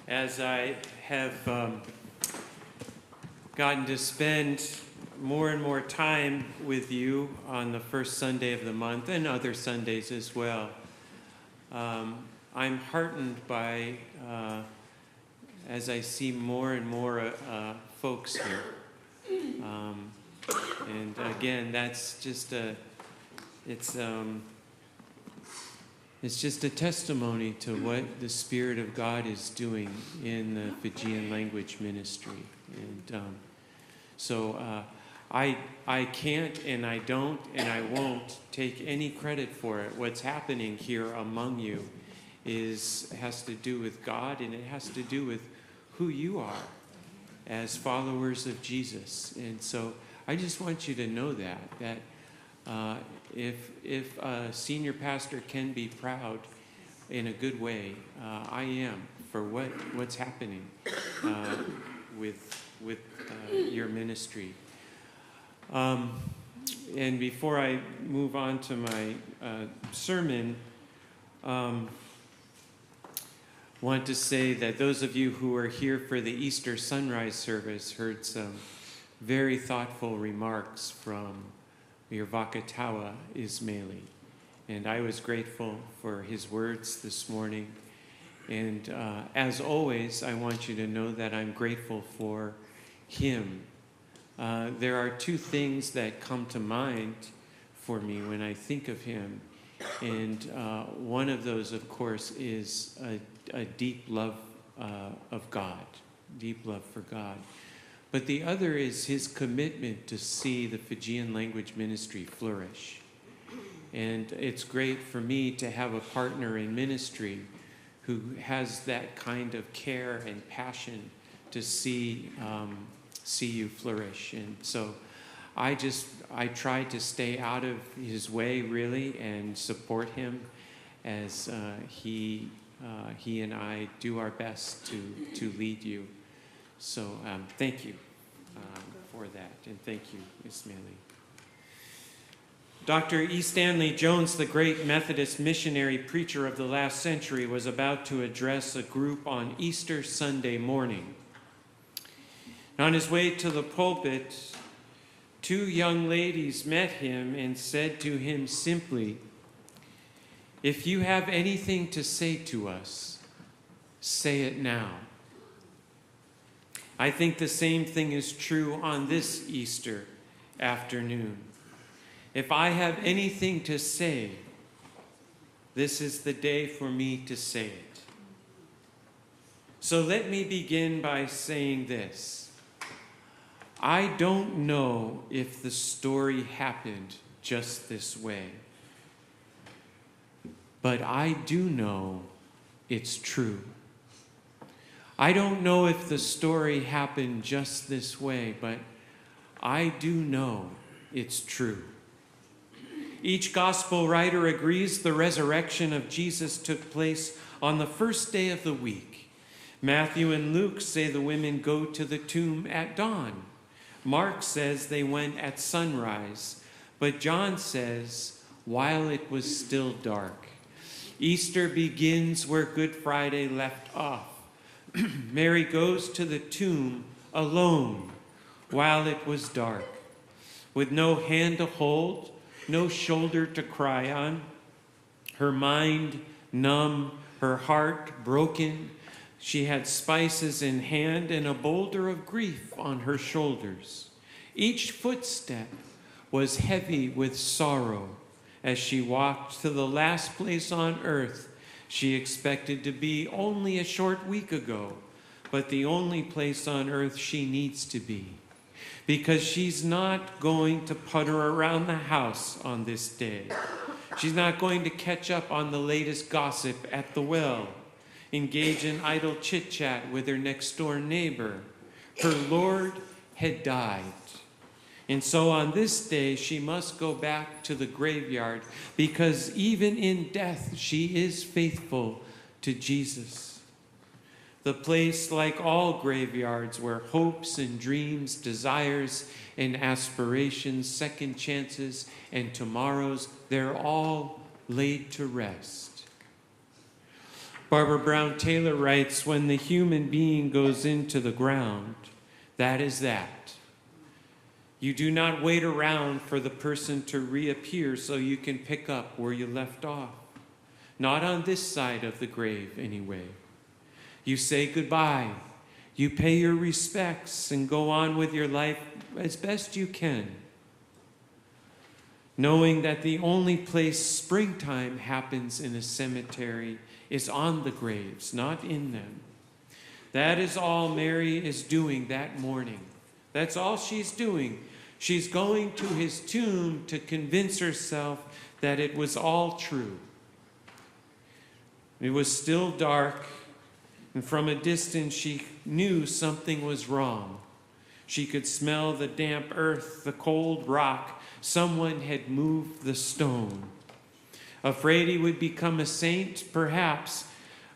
As I have gotten to spend more and more time with you on the first Sunday of the month and other Sundays as well, I'm heartened by, as I see more and more folks here. And again, that's just it's just a testimony to what the Spirit of God is doing in the Fijian language ministry. And so I can't and I don't and I won't take any credit for it. What's happening here among you has to do with God, and it has to do with who you are as followers of Jesus. And so I just want you to know that if a senior pastor can be proud in a good way, I am for what's happening with your ministry. And before I move on to my sermon, want to say that those of you who are here for the Easter sunrise service heard some very thoughtful remarks from your Vakatawa Ismaili. And I was grateful for his words this morning. And as always, I want you to know that I'm grateful for him. There are two things that come to mind for me when I think of him. And one of those, of course, is a deep love of God, deep love for God. But the other is his commitment to see the Fijian language ministry flourish. And it's great for me to have a partner in ministry who has that kind of care and passion to see you flourish. And so I try to stay out of his way, really, and support him as he and I do our best to lead you. So thank you for that, and thank you, Ismaili. Dr. E. Stanley Jones, the great Methodist missionary preacher of the last century, was about to address a group on Easter Sunday morning. On his way to the pulpit, two young ladies met him and said to him simply, "If you have anything to say to us, say it now." I think the same thing is true on this Easter afternoon. If I have anything to say, this is the day for me to say it. So let me begin by saying this. I don't know if the story happened just this way, but I do know it's true. I don't know if the story happened just this way, but I do know it's true. Each gospel writer agrees the resurrection of Jesus took place on the first day of the week. Matthew and Luke say the women go to the tomb at dawn. Mark says they went at sunrise, but John says while it was still dark. Easter begins where Good Friday left off. Mary goes to the tomb alone while it was dark, with no hand to hold, no shoulder to cry on, her mind numb, her heart broken. She had spices in hand and a boulder of grief on her shoulders. Each footstep was heavy with sorrow as she walked to the last place on earth she expected to be only a short week ago, but the only place on earth she needs to be. Because she's not going to putter around the house on this day. She's not going to catch up on the latest gossip at the well, engage in idle chit-chat with her next-door neighbor. Her Lord had died. And so on this day, she must go back to the graveyard because even in death, she is faithful to Jesus. The place, like all graveyards, where hopes and dreams, desires and aspirations, second chances and tomorrows, they're all laid to rest. Barbara Brown Taylor writes, when the human being goes into the ground, that is that. You do not wait around for the person to reappear so you can pick up where you left off. Not on this side of the grave, anyway. You say goodbye. You pay your respects and go on with your life as best you can, knowing that the only place springtime happens in a cemetery is on the graves, not in them. That is all Mary is doing that morning. That's all she's doing. She's going to his tomb to convince herself that it was all true. It was still dark, and from a distance she knew something was wrong. She could smell the damp earth, the cold rock. Someone had moved the stone. Afraid he would become a saint, perhaps.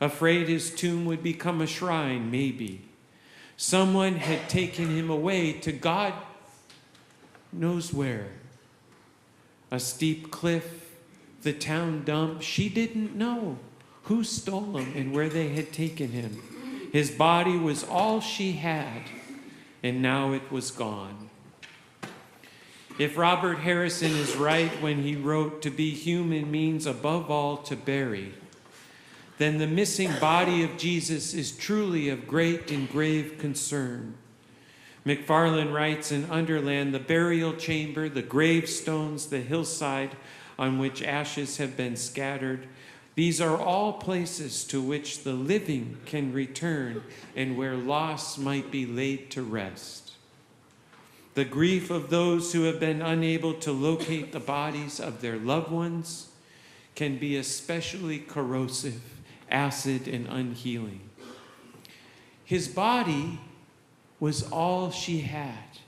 Afraid his tomb would become a shrine, maybe. Someone had taken him away to God knows where. A steep cliff, the town dump. She didn't know who stole him and where they had taken him. His body was all she had, and now it was gone. If Robert Harrison is right when he wrote, to be human means above all to bury, then the missing body of Jesus is truly of great and grave concern. McFarland writes in Underland, the burial chamber, the gravestones, the hillside on which ashes have been scattered, these are all places to which the living can return and where loss might be laid to rest. The grief of those who have been unable to locate the bodies of their loved ones can be especially corrosive, acid, and unhealing. His body was all she had,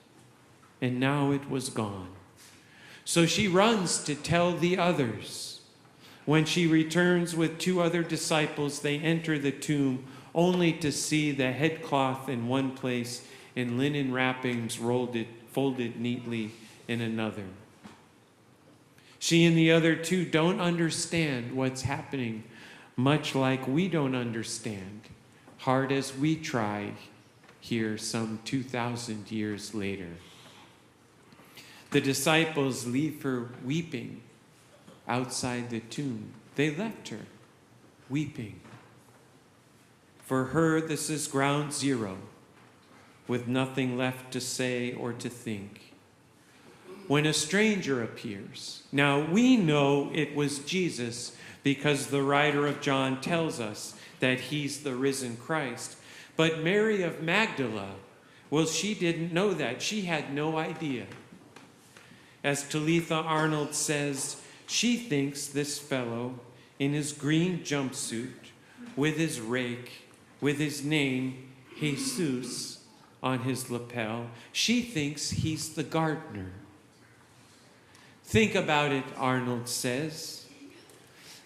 and now it was gone. So she runs to tell the others. When she returns with 2 other disciples, they enter the tomb only to see the headcloth in one place and linen wrappings folded neatly in another. She and the other 2 don't understand what's happening, much like we don't understand, hard as we try here some 2,000 years later. The disciples leave her weeping outside the tomb. They left her weeping. For her, this is ground zero, with nothing left to say or to think. When a stranger appears, now we know it was Jesus because the writer of John tells us that he's the risen Christ. But Mary of Magdala, well, she didn't know that. She had no idea. As Talitha Arnold says, she thinks this fellow in his green jumpsuit, with his rake, with his name, Jesus, on his lapel, she thinks he's the gardener. Think about it, Arnold says.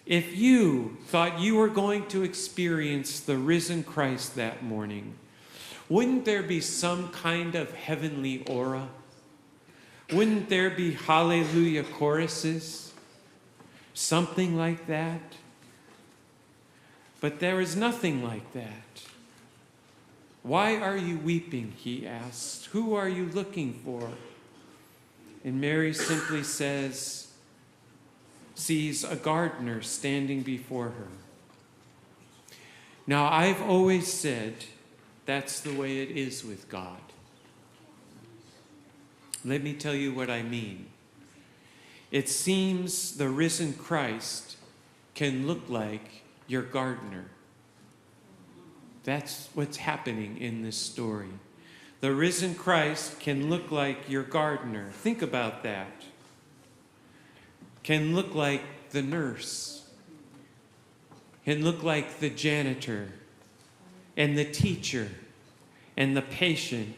If you thought you were going to experience the risen Christ that morning, wouldn't there be some kind of heavenly aura? Wouldn't there be hallelujah choruses? Something like that? But there is nothing like that. Why are you weeping, he asked. Who are you looking for? And Mary simply sees a gardener standing before her. Now, I've always said that's the way it is with God. Let me tell you what I mean. It seems the risen Christ can look like your gardener. That's what's happening in this story. The risen Christ can look like your gardener. Think about that. Can look like the nurse. Can look like the janitor and the teacher and the patient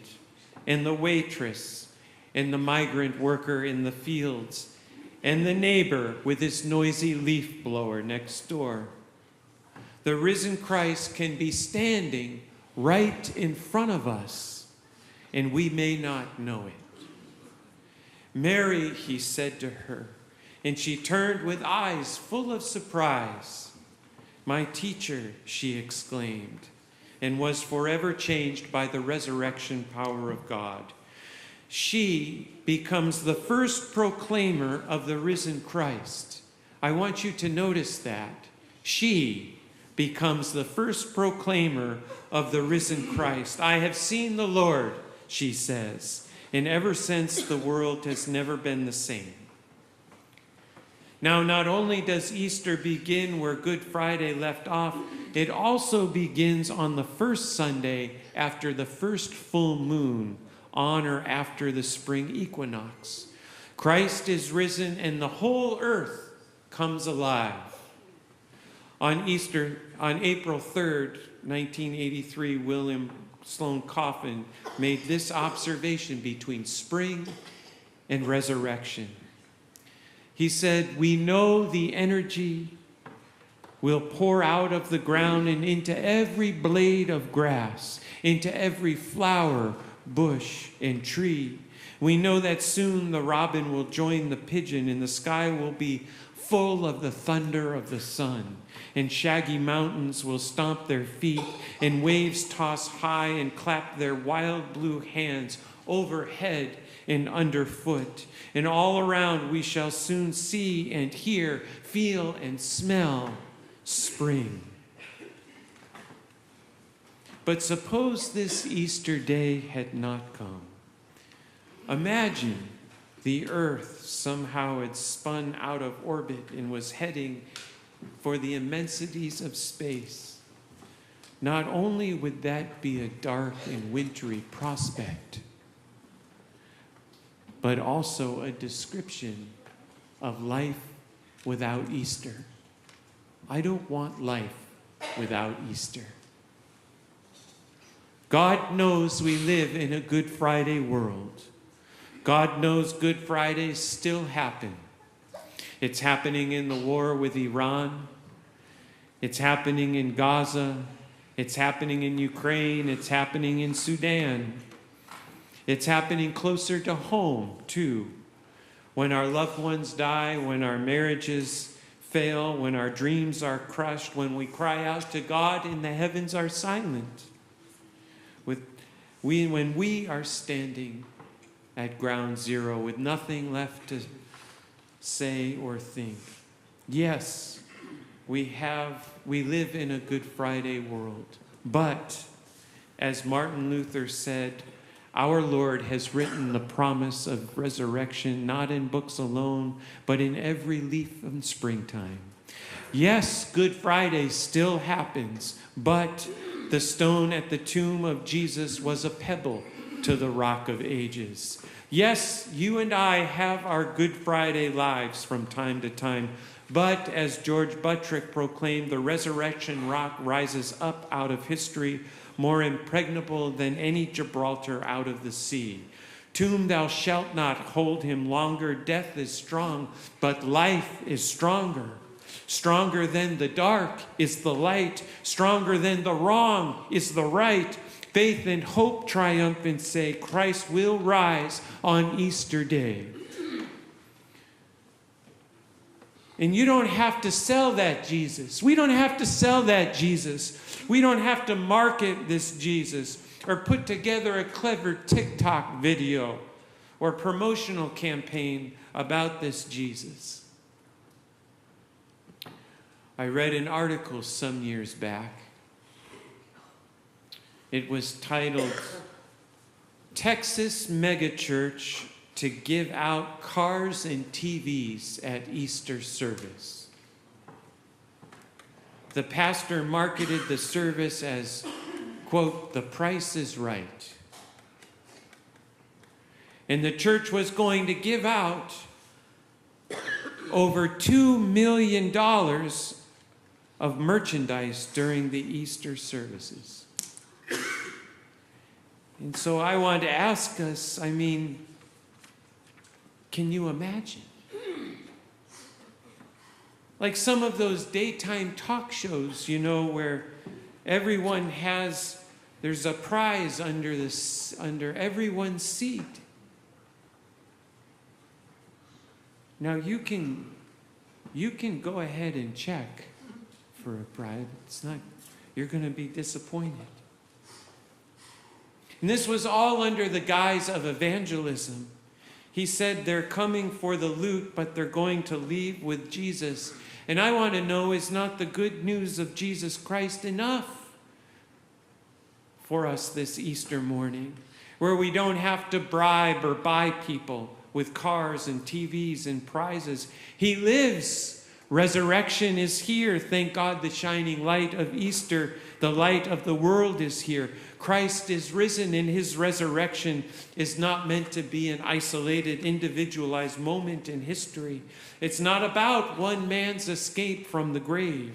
and the waitress and the migrant worker in the fields and the neighbor with his noisy leaf blower next door. The risen Christ can be standing right in front of us, and we may not know it. Mary, he said to her, and she turned with eyes full of surprise. My teacher, she exclaimed, and was forever changed by the resurrection power of God. She becomes the first proclaimer of the risen Christ. I want you to notice that. She becomes the first proclaimer of the risen Christ. I have seen the Lord, she says, and ever since the world has never been the same. Now, not only does Easter begin where Good Friday left off, it also begins on the first Sunday after the first full moon, on or after the spring equinox. Christ is risen and the whole earth comes alive. On April 3rd, 1983, William Sloane Coffin made this observation between spring and resurrection. He said, we know the energy will pour out of the ground and into every blade of grass, into every flower, bush, and tree. We know that soon the robin will join the pigeon and the sky will be full of the thunder of the sun, and shaggy mountains will stomp their feet, and waves toss high and clap their wild blue hands overhead and underfoot. And all around we shall soon see and hear, feel and smell spring. But suppose this Easter day had not come. Imagine the Earth somehow had spun out of orbit and was heading for the immensities of space. Not only would that be a dark and wintry prospect, but also a description of life without Easter. I don't want life without Easter. God knows we live in a Good Friday world. God knows Good Fridays still happen. It's happening in the war with Iran. It's happening in Gaza. It's happening in Ukraine. It's happening in Sudan. It's happening closer to home, too. When our loved ones die, when our marriages fail, when our dreams are crushed, when we cry out to God and the heavens are silent. When we are standing at ground zero with nothing left to say or think. Yes, we live in a Good Friday world, but as Martin Luther said, our Lord has written the promise of resurrection not in books alone, but in every leaf in springtime. Yes, Good Friday still happens, but the stone at the tomb of Jesus was a pebble to the Rock of Ages. Yes, you and I have our Good Friday lives from time to time, but as George Buttrick proclaimed, the resurrection rock rises up out of history, more impregnable than any Gibraltar out of the sea. Tomb, thou shalt not hold him longer. Death is strong, but life is stronger. Stronger than the dark is the light. Stronger than the wrong is the right. Faith and hope triumph and say, Christ will rise on Easter Day. And you don't have to sell that Jesus. We don't have to sell that Jesus. We don't have to market this Jesus or put together a clever TikTok video or promotional campaign about this Jesus. I read an article some years back. It was titled, Texas Megachurch to Give Out Cars and TVs at Easter Service. The pastor marketed the service as, quote, the price is right. And the church was going to give out over $2 million of merchandise during the Easter services. And so I wanted to ask us, can you imagine? Like some of those daytime talk shows, where everyone there's a prize under everyone's seat. Now you can go ahead and check for a prize. You're going to be disappointed. And this was all under the guise of evangelism. He said they're coming for the loot, but they're going to leave with Jesus. And I want to know, is not the good news of Jesus Christ enough for us this Easter morning, where we don't have to bribe or buy people with cars and TVs and prizes? He lives. Resurrection is here. Thank God the shining light of Easter, the light of the world is here. Christ is risen, and his resurrection is not meant to be an isolated, individualized moment in history. It's not about one man's escape from the grave,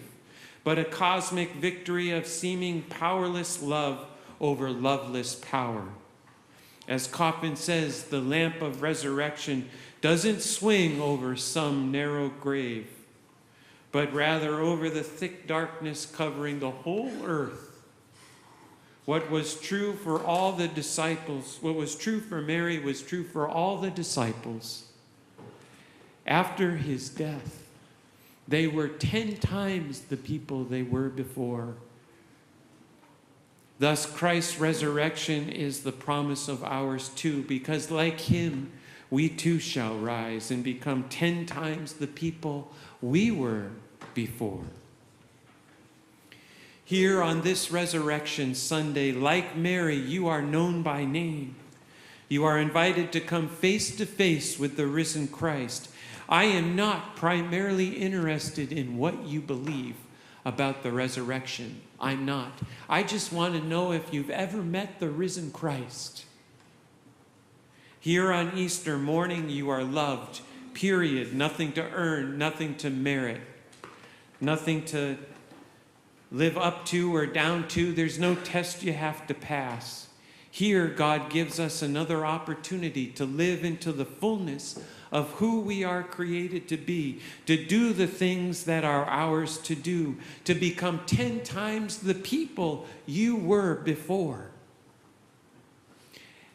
but a cosmic victory of seeming powerless love over loveless power. As Coffin says, the lamp of resurrection doesn't swing over some narrow grave, but rather over the thick darkness covering the whole earth. What was true for all the disciples, what was true for Mary was true for all the disciples. After his death, they were 10 times the people they were before. Thus, Christ's resurrection is the promise of ours too, because like him, we too shall rise and become 10 times the people we were before. Here on this Resurrection Sunday, like Mary, you are known by name. You are invited to come face to face with the risen Christ. I am not primarily interested in what you believe about the resurrection. I'm not. I just want to know if you've ever met the risen Christ. Here on Easter morning, you are loved, period. Nothing to earn, nothing to merit, nothing to live up to or down to. There's no test you have to pass. Here, God gives us another opportunity to live into the fullness of who we are created to be, to do the things that are ours to do, to become 10 times the people you were before.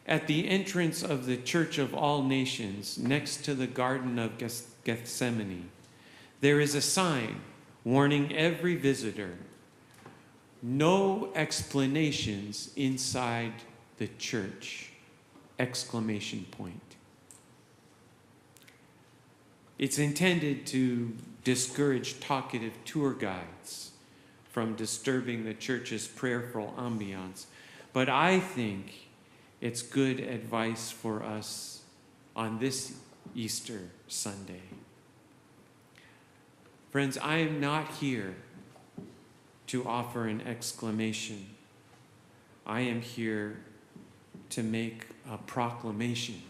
At the entrance of the Church of All Nations, next to the Garden of Gethsemane, there is a sign warning every visitor, no explanations inside the church! Exclamation point. It's intended to discourage talkative tour guides from disturbing the church's prayerful ambiance, but I think it's good advice for us on this Easter Sunday. Friends, I am not here to offer an exclamation. I am here to make a proclamation.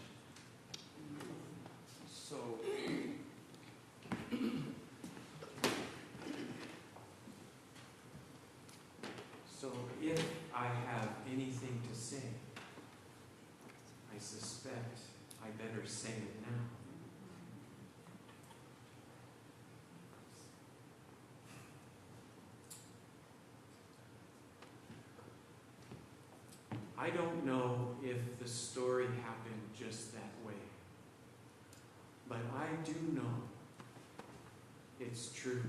So if I have anything to say, I suspect I better say it now. I don't know if the story happened just that way, but I do know it's true.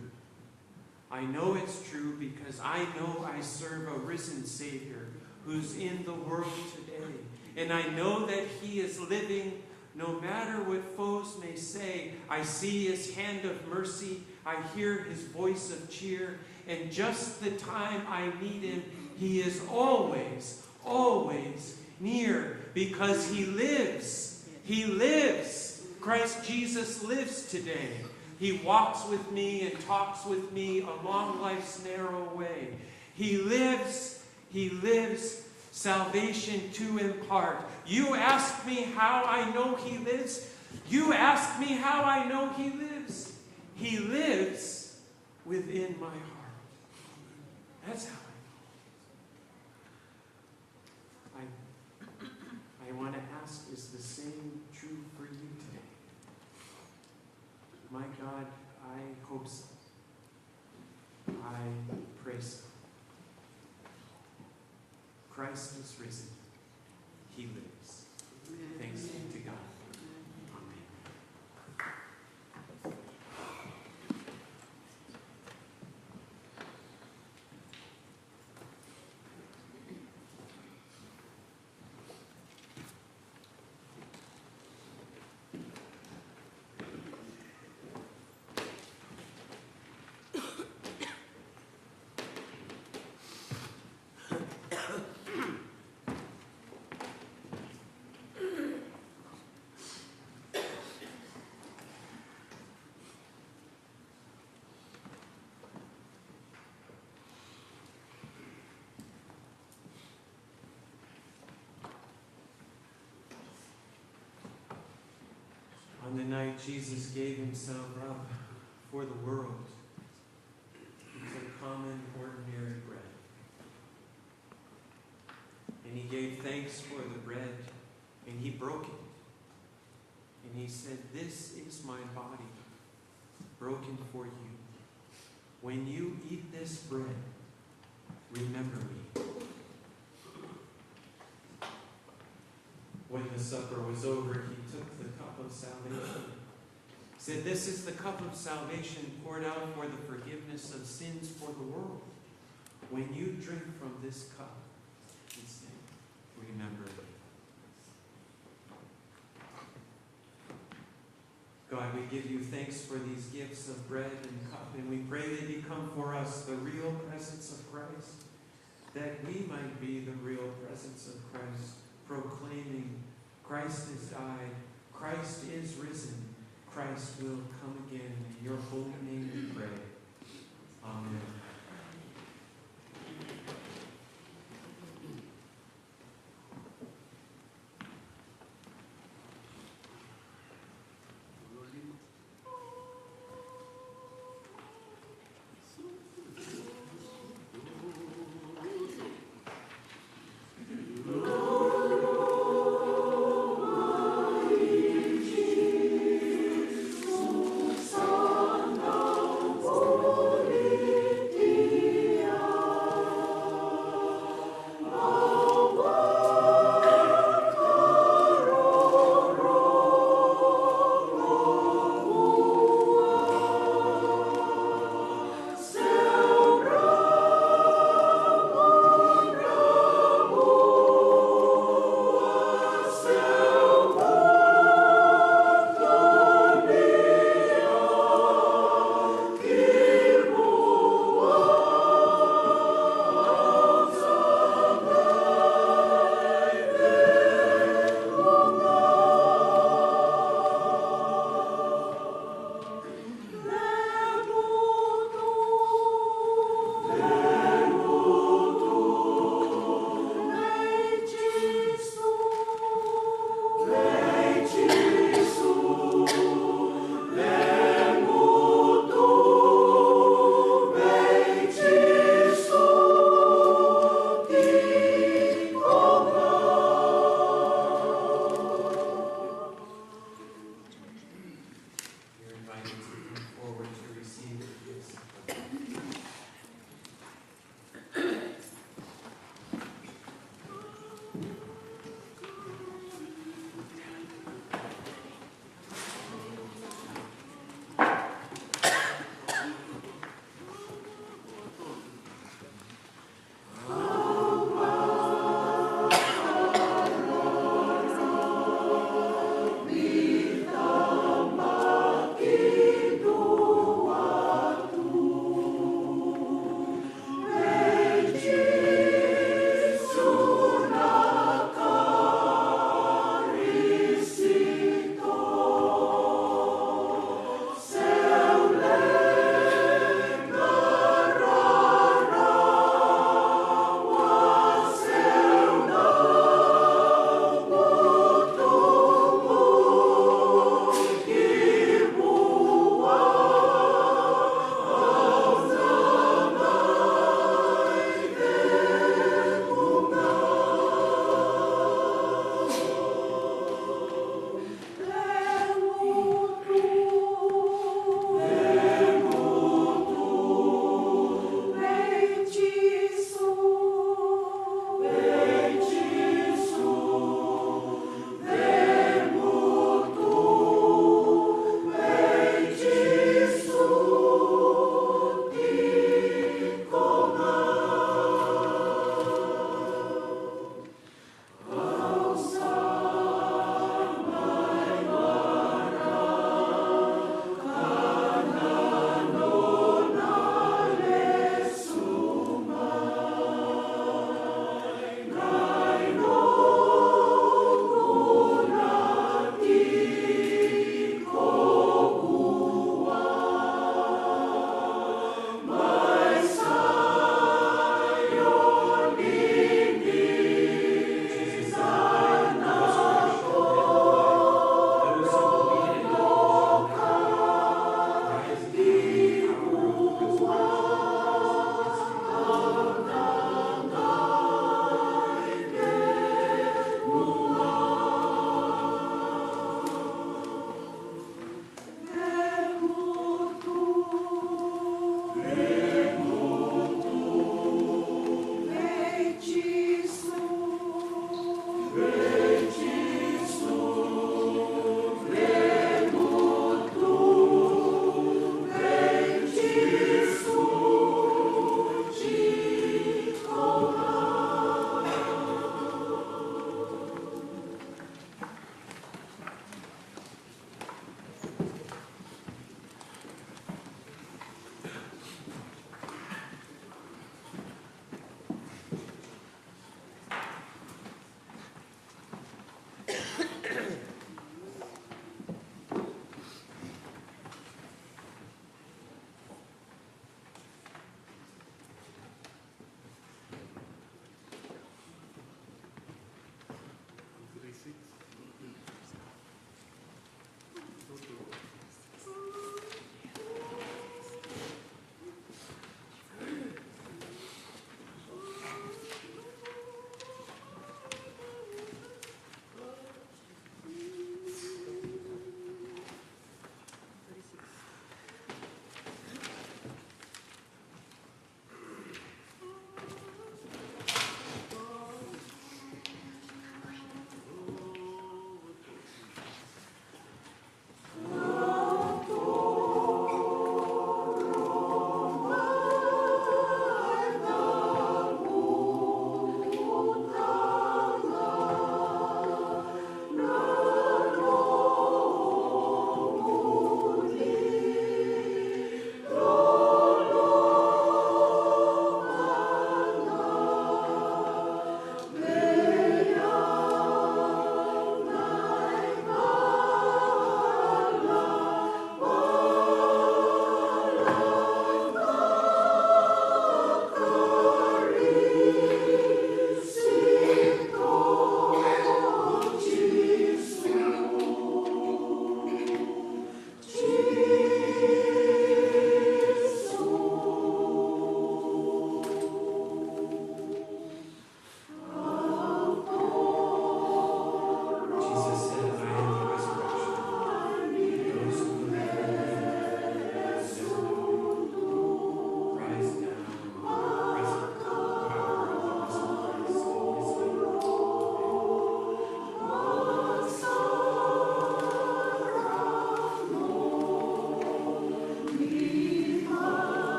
I know it's true because I know I serve a risen Savior who's in the world today. And I know that He is living no matter what foes may say. I see His hand of mercy. I hear His voice of cheer. And just the time I need Him, He is always near because He lives. He lives. Christ Jesus lives today. He walks with me and talks with me along life's narrow way. He lives, salvation to impart. You ask me how I know He lives. You ask me how I know He lives. He lives within my heart. That's how I know. I want to ask, is the same true for you today? My God, I hope so. I pray so. Christ is risen. He lives. Thanks be to God. Amen. On the night Jesus gave Himself up for the world, He took common, ordinary bread. And He gave thanks for the bread, and He broke it. And He said, "This is my body, broken for you. When you eat this bread, remember me." When the supper was over, He took the cup of salvation. He said, "This is the cup of salvation poured out for the forgiveness of sins for the world. When you drink from this cup," He said, "remember me." God, we give you thanks for these gifts of bread and cup, and we pray they become for us the real presence of Christ, that we might be the real presence of Christ, proclaiming Christ has died, Christ is risen, Christ will come again. In your holy name we pray. Amen. Holy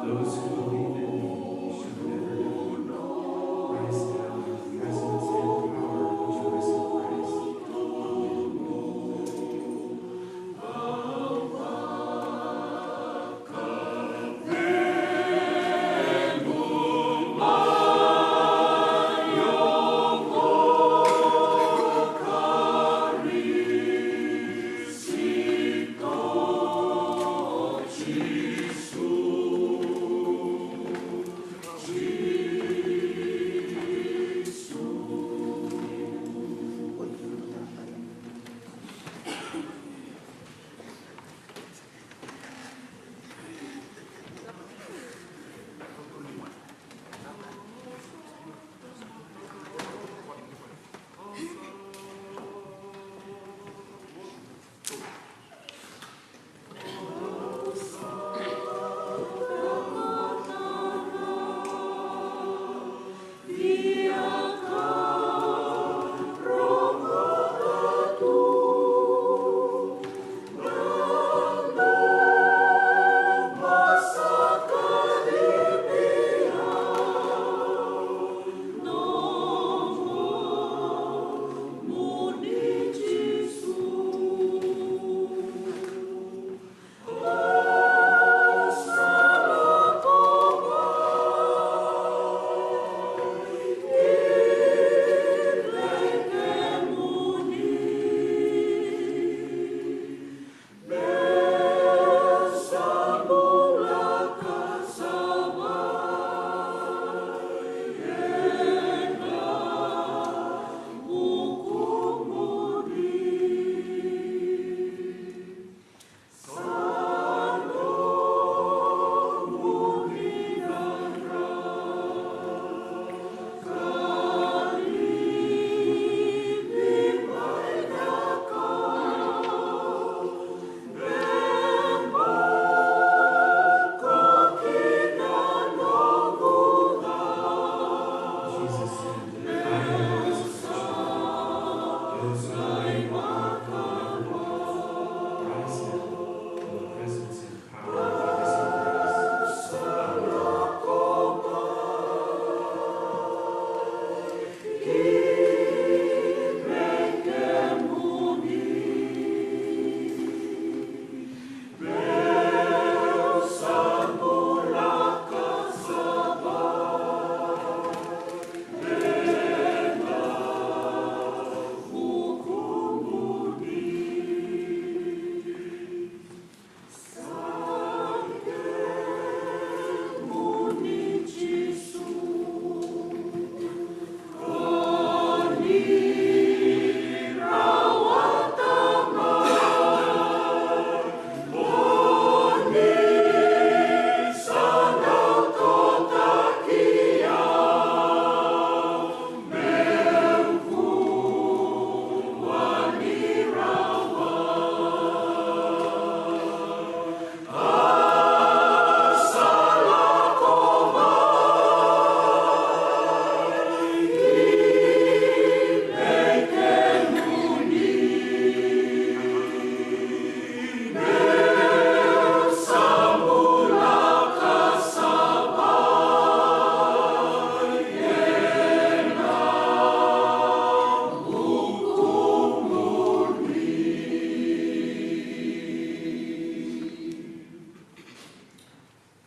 Those who believe in me shall never die. Rise now in the presence and power of the risen Christ.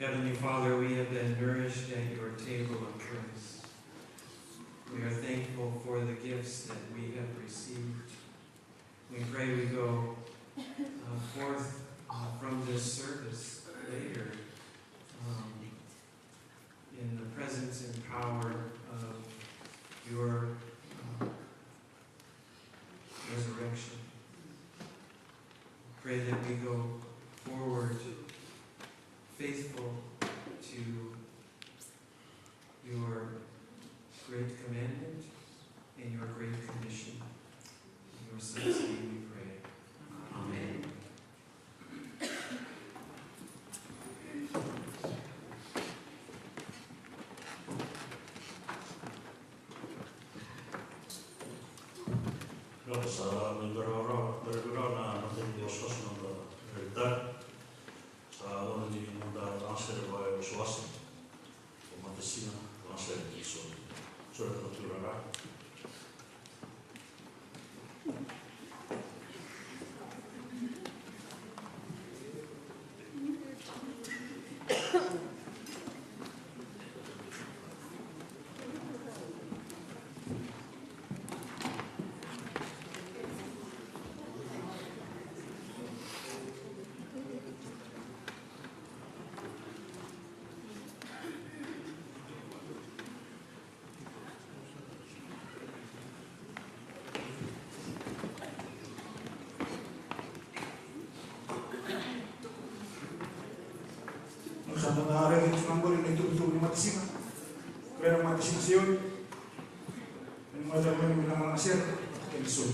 Heavenly Father, we have been nourished at your table of grace. We are thankful for the gifts that we have received. We pray we go forth from this service later in the presence and power of your resurrection. Pray that we go forward faithful to your great commandment and your great commission. In your Son's name we pray. Amen. Sa bergurana natin Dios kosnong berita sa orang di munda answer by was sina lansere kiso. Sora taturara. Sa nangyari rin sa nanggol, ito ni Matisima. Kaya ang Matisima siya yun. Ang madami ng mga sir, kaya iso.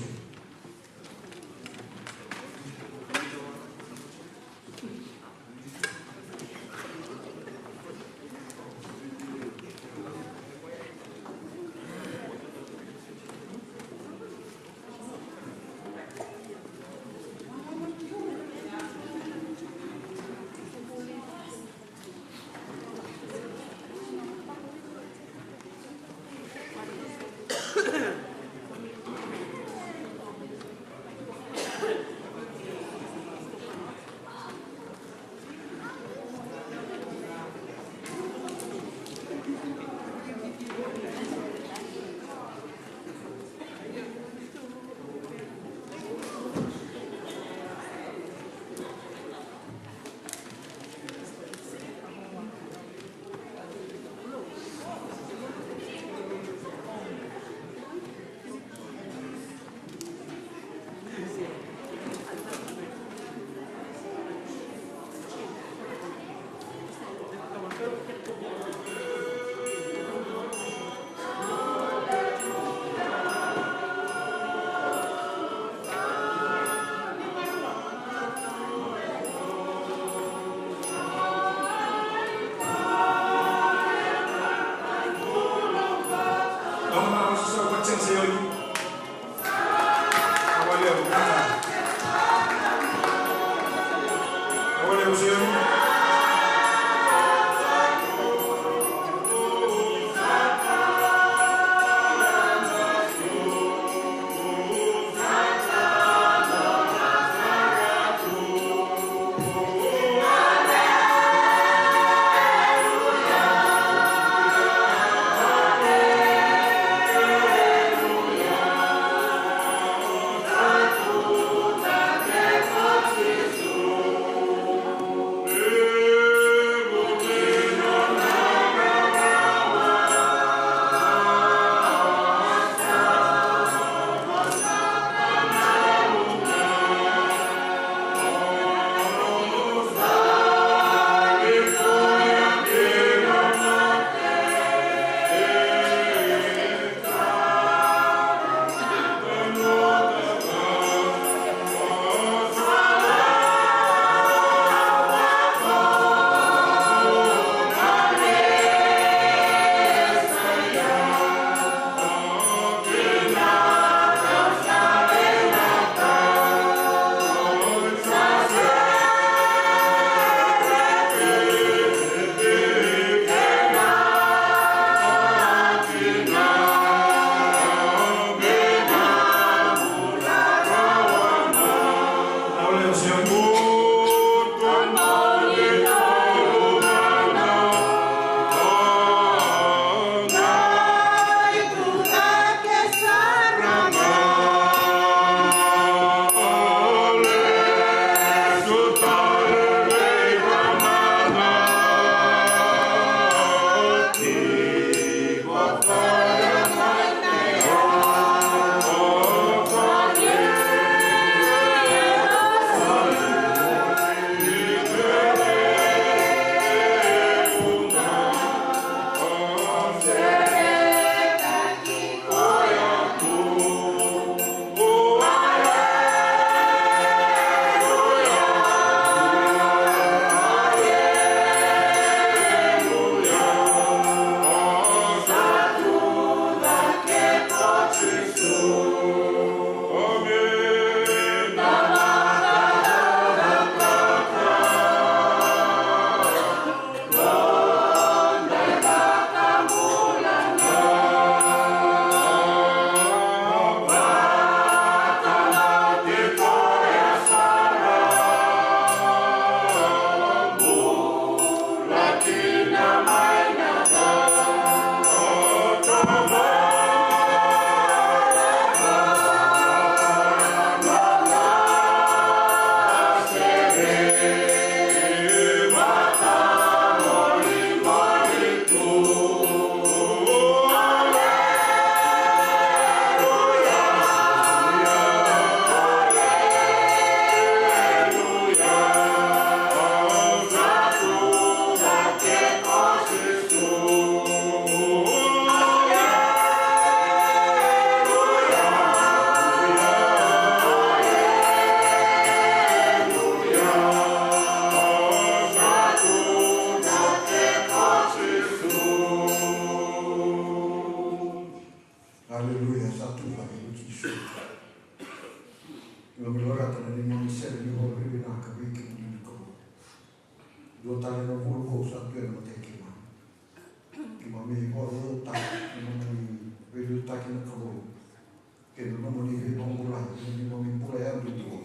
ni pangula ni pangula ya dulu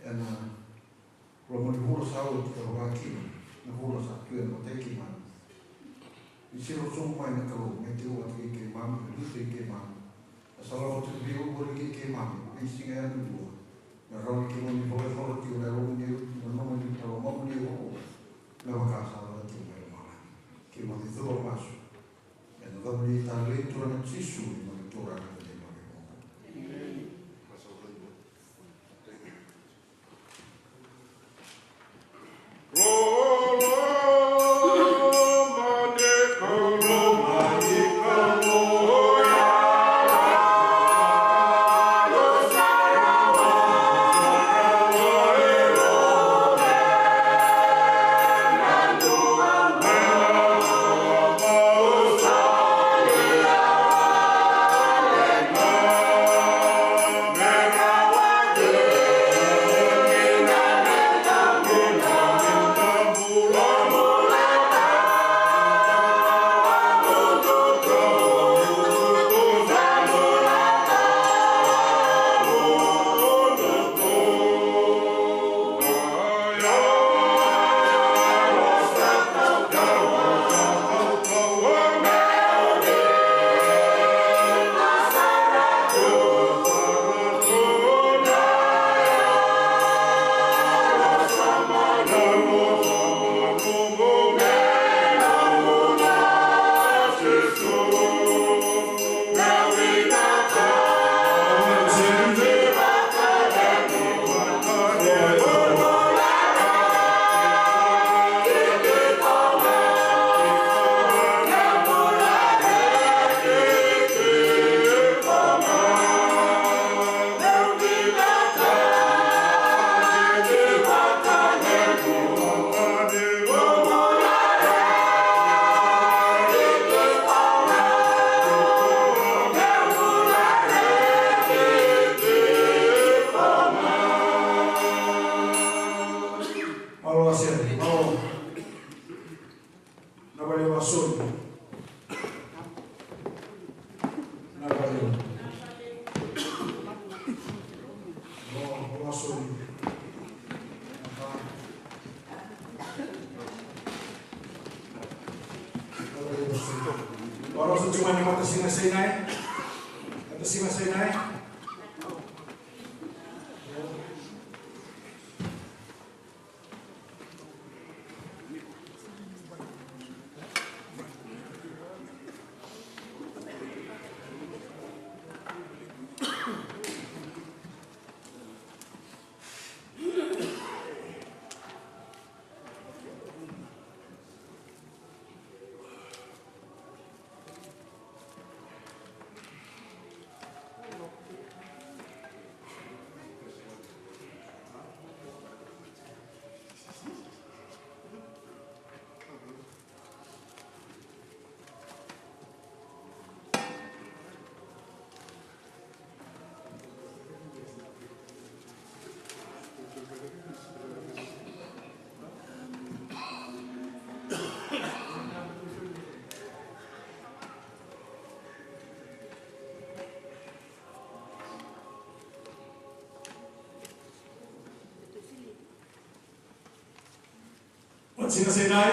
ena kalau mau saud kalau kaki na hula sa tu yang teki man isiro semua ini kalau meteu ati ke mam itu ke mam asal tu biu boleh ke mam isi ya dulu na rawi ke ni boleh boleh tu na rawi ni na mau ni kalau mau ni na makasa la tu na mala ke mau itu masuk ena kalau ni tali tu na sisu ni tu ra Orang cuma ni mata singa sinai, ada singa sinai. Singa sinai.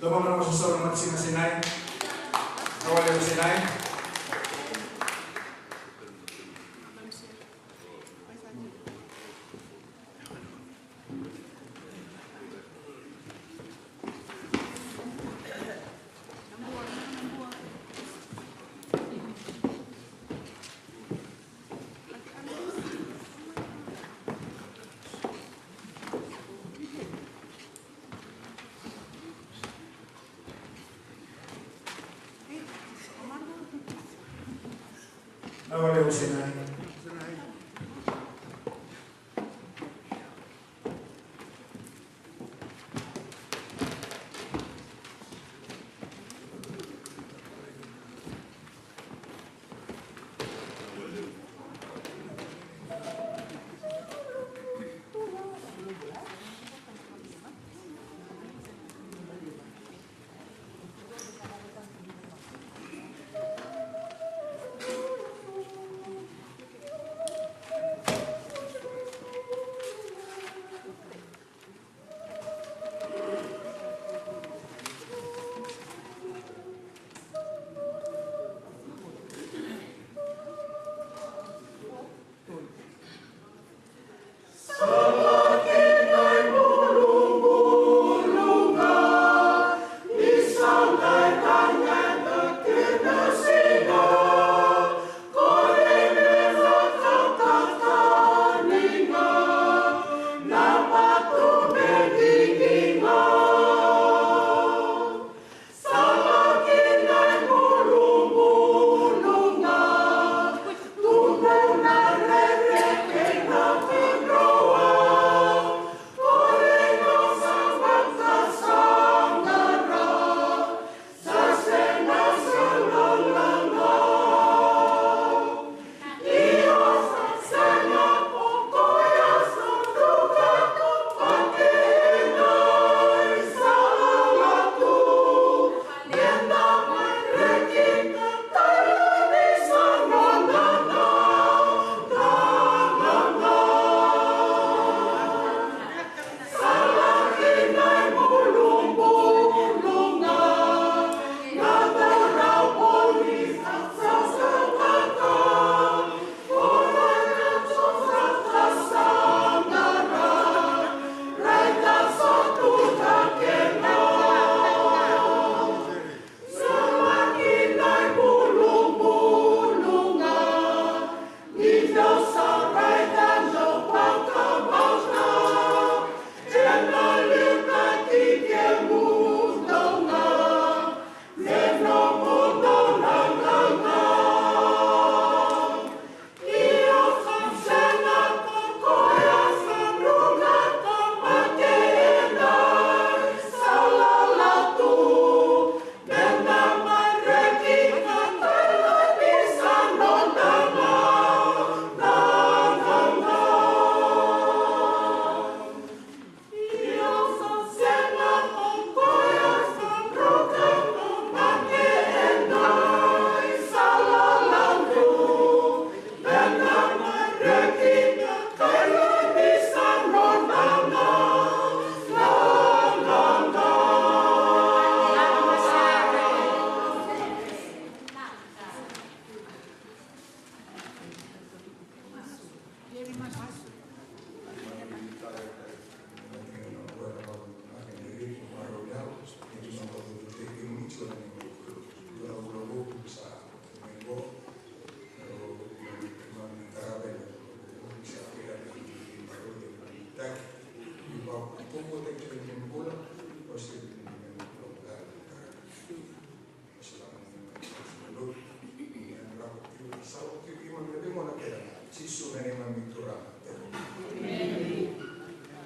Toma para masasarang natin singa sinai. Nawala yung sinai. Nawale usinai.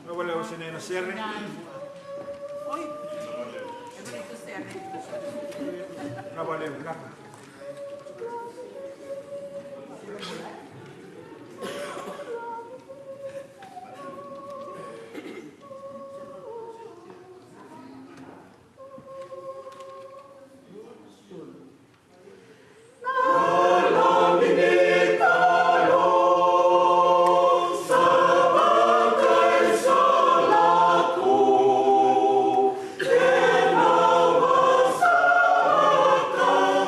Nawale usinai na serne. Nawale naka.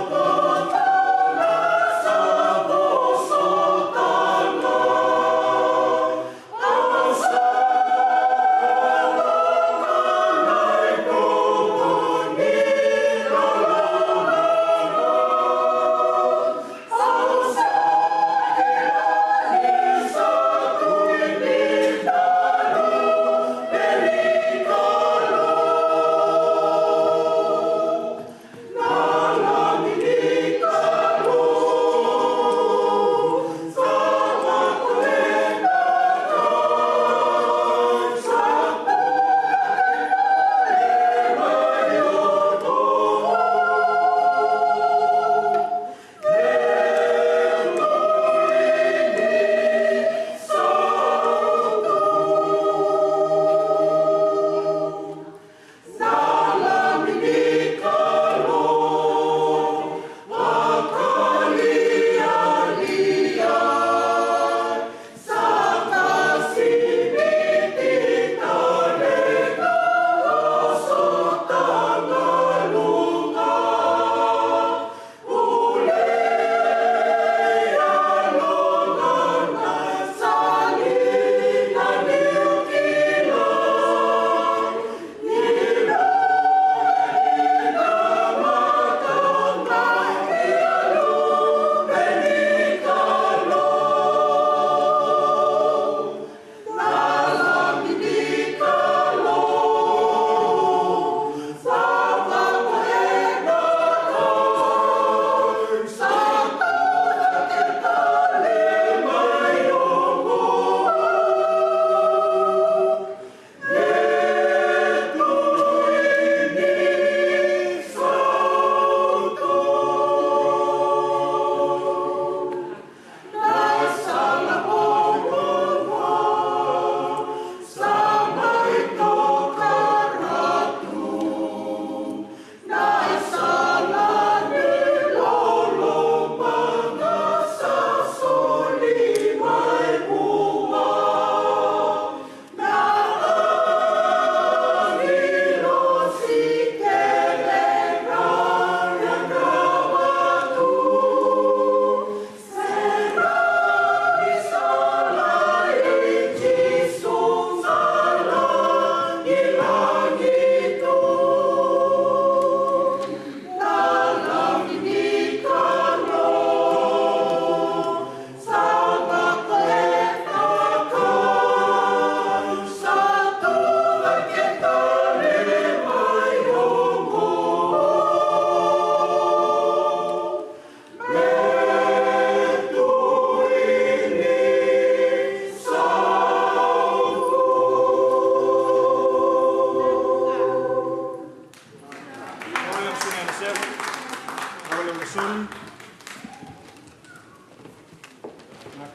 Bye.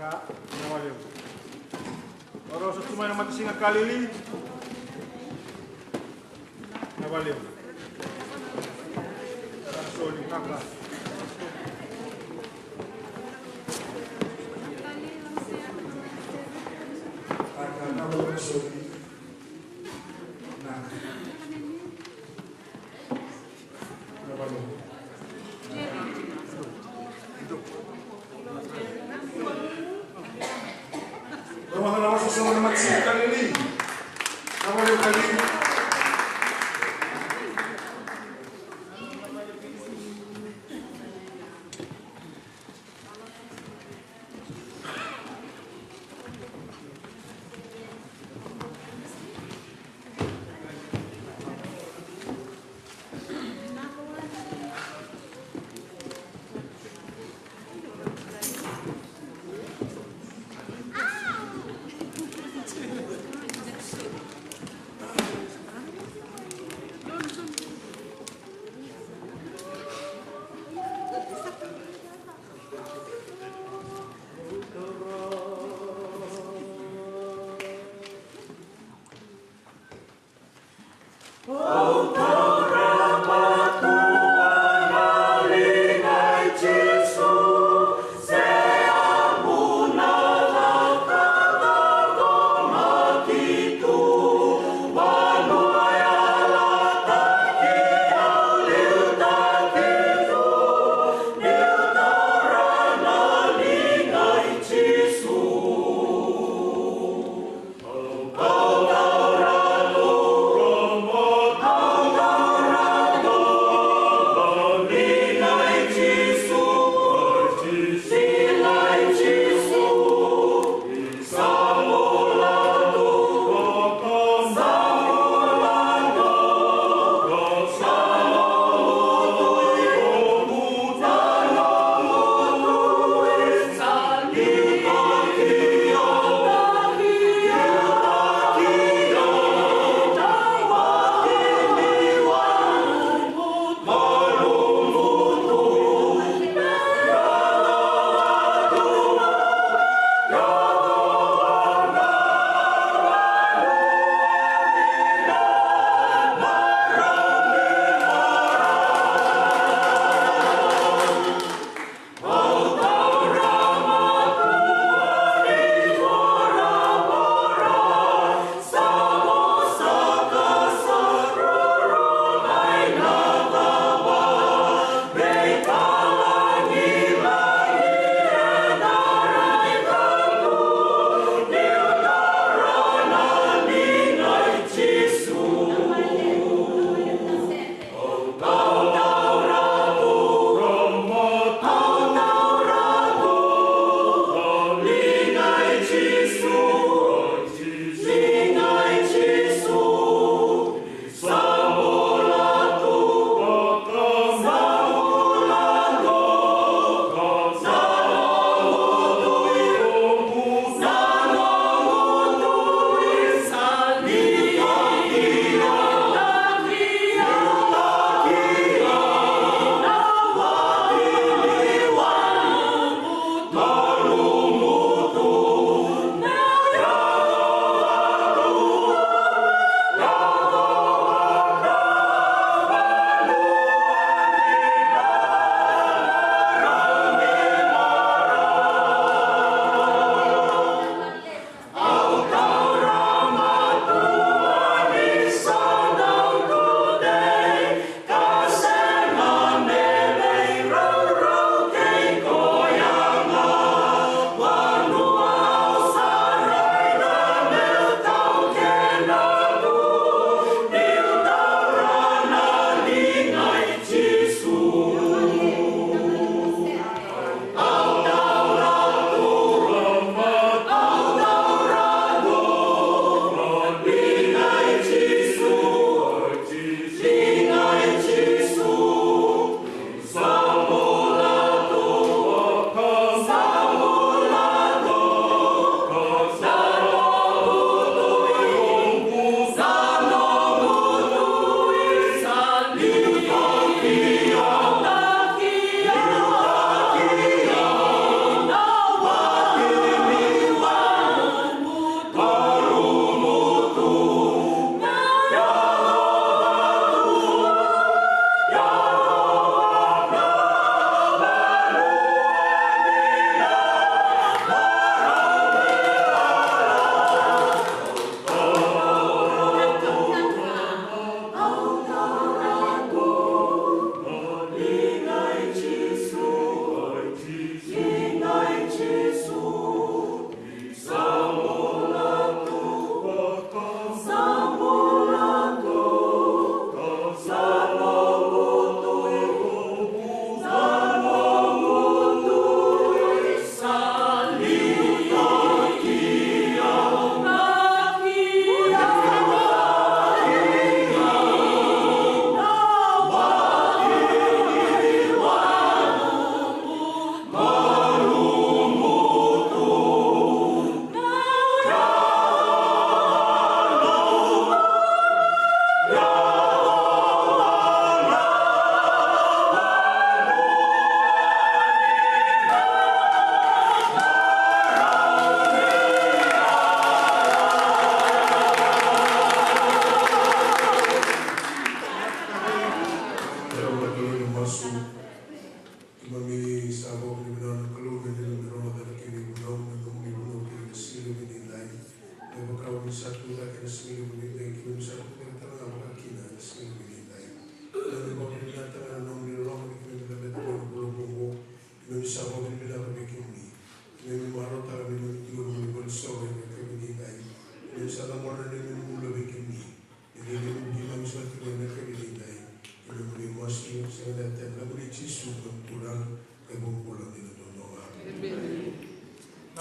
Ka, na valeu. Ora sa tumay na matisinga kalili. Na valeu. Soli kaka. Aka na valeu soli. Na. Na valeu. Vamos a la base sobre el máximo Kalili. Vamos a Kalili.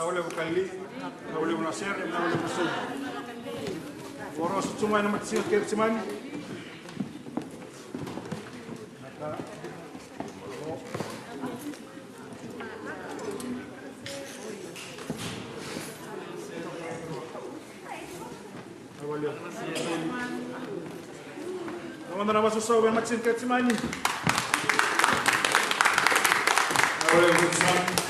na ole ukali, na ole unasere, na ole usul. Waro sumai na matsi ke simani. Naman na masusaw ang matsin ke simani. Na ole usul.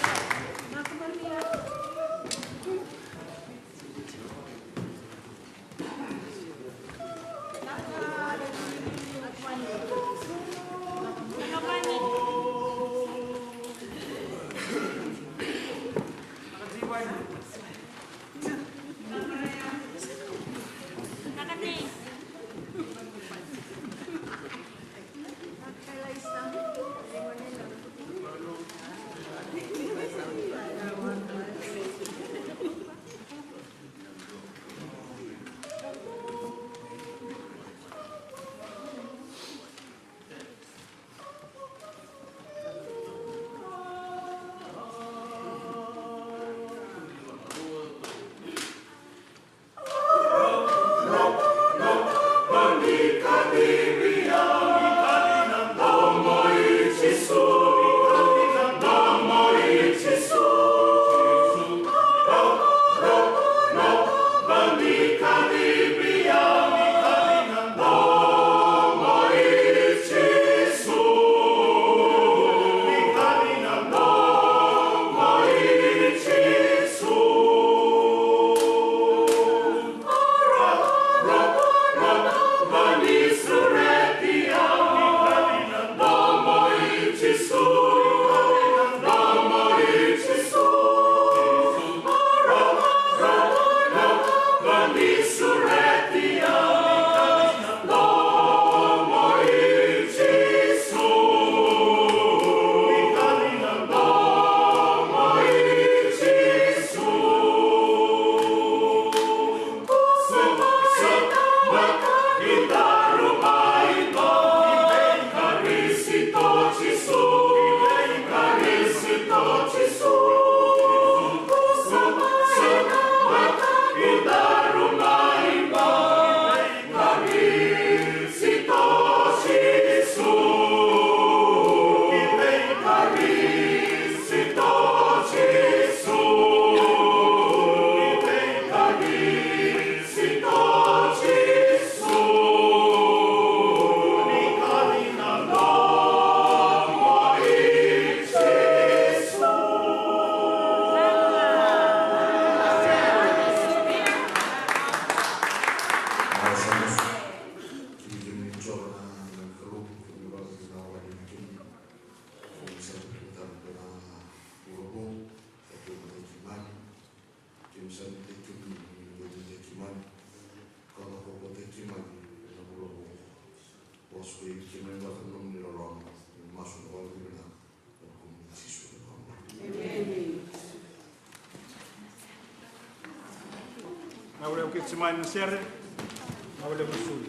Na ole ukitsimani na sere, na ole usul.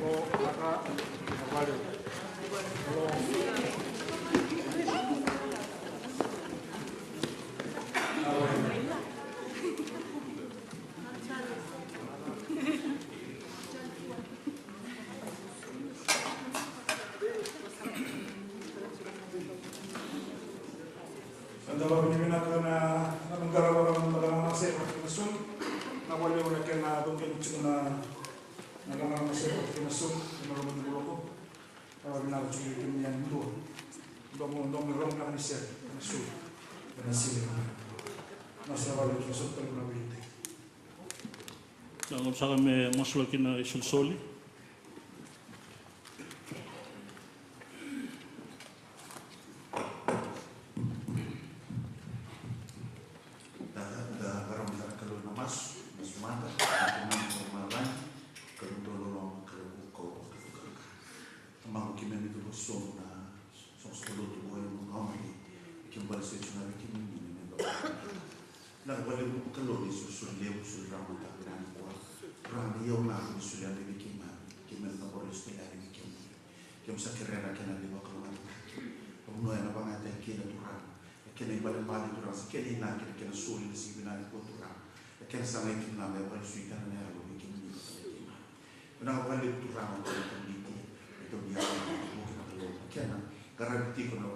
Lo aka avale. Lo Anda ba pinimina ka na nanggarawa ng mga masaya at kinasun na wala mo na kaya na doon kayo na nagamang masaya at kinasun na naman ng ulo ko binagutsulitin niyan doon doon merong na kanisya kinasun kinasin nasa wala yung kinasun tayo na wili Kung sa kami masulakin na isulsoli. Kia msa kerena kena liwa kalungan. Pamuno ya nabanga tay kena turang. Kena ibalik balik turang sa kena ina kena suli na si binalik ko turang. Kena sa may kina may wala suita na nera lo bikin ni sa kina. Kena balik turang ang kena tanditi. Ito niya ang mungkin na talo. Kena garanti ko na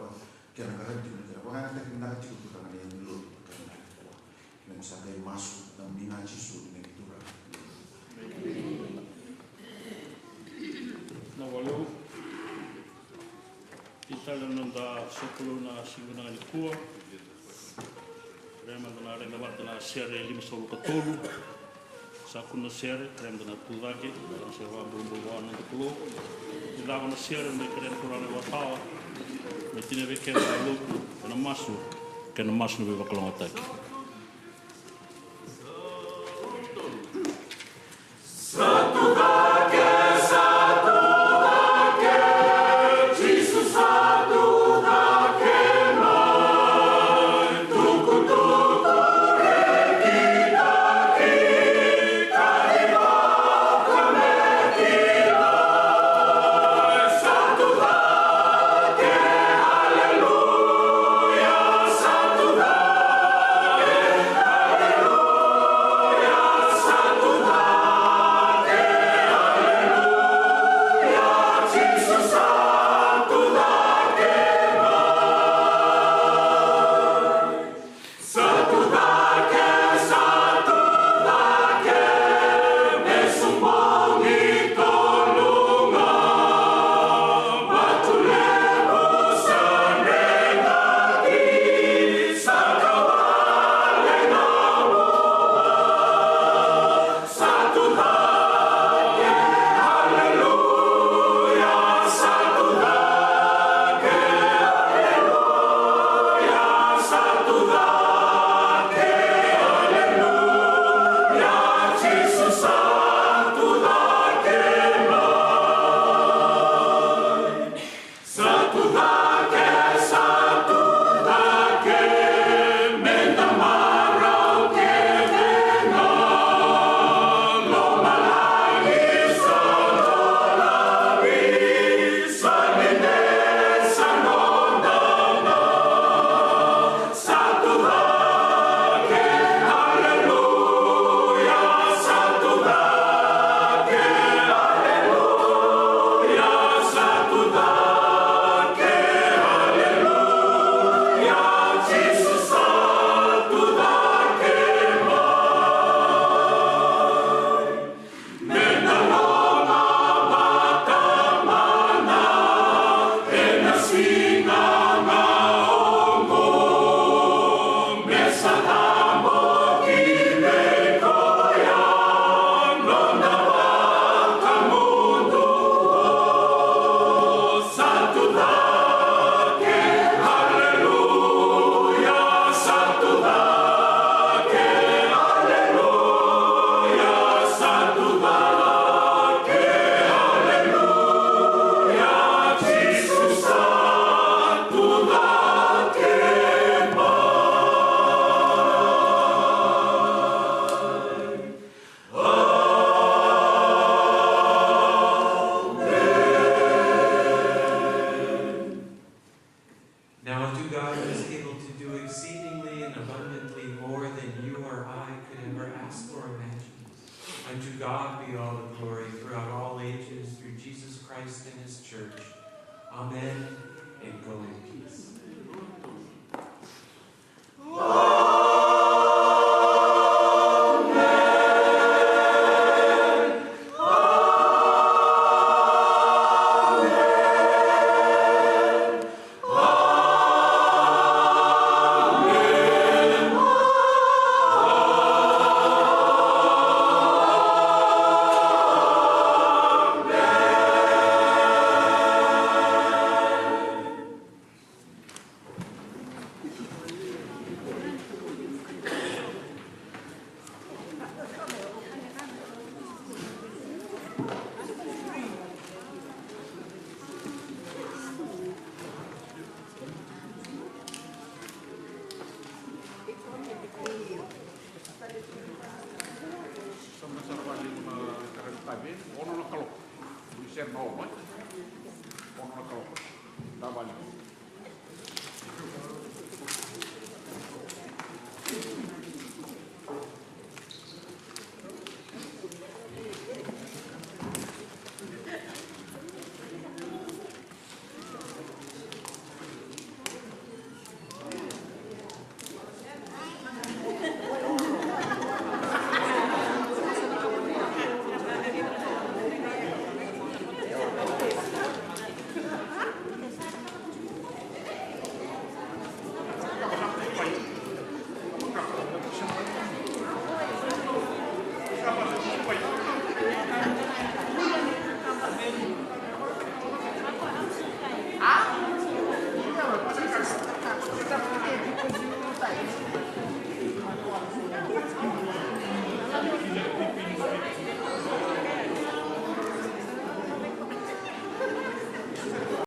kena garanti ko na kena. Wala na kena nakatiko turang na yung lo. Kena msa kay masuk ng minachi suli na turang. Na walu. Itala nanda sokolo na singuna ni kua. Rema na renga wata na sere lima solo katolu. Sakuna sere rema na tulake na se wa bumbu wa na kulo. Ilaga na sere me keren kurane wa tawa. Me tine ve kera na luku na masu kena masu no be bakalonga taki. Unto God be all the glory throughout all ages, through Jesus Christ and his church. Amen, and go in peace. Ono na kalo. Di ser mau, Ono na kaupa. Tavali.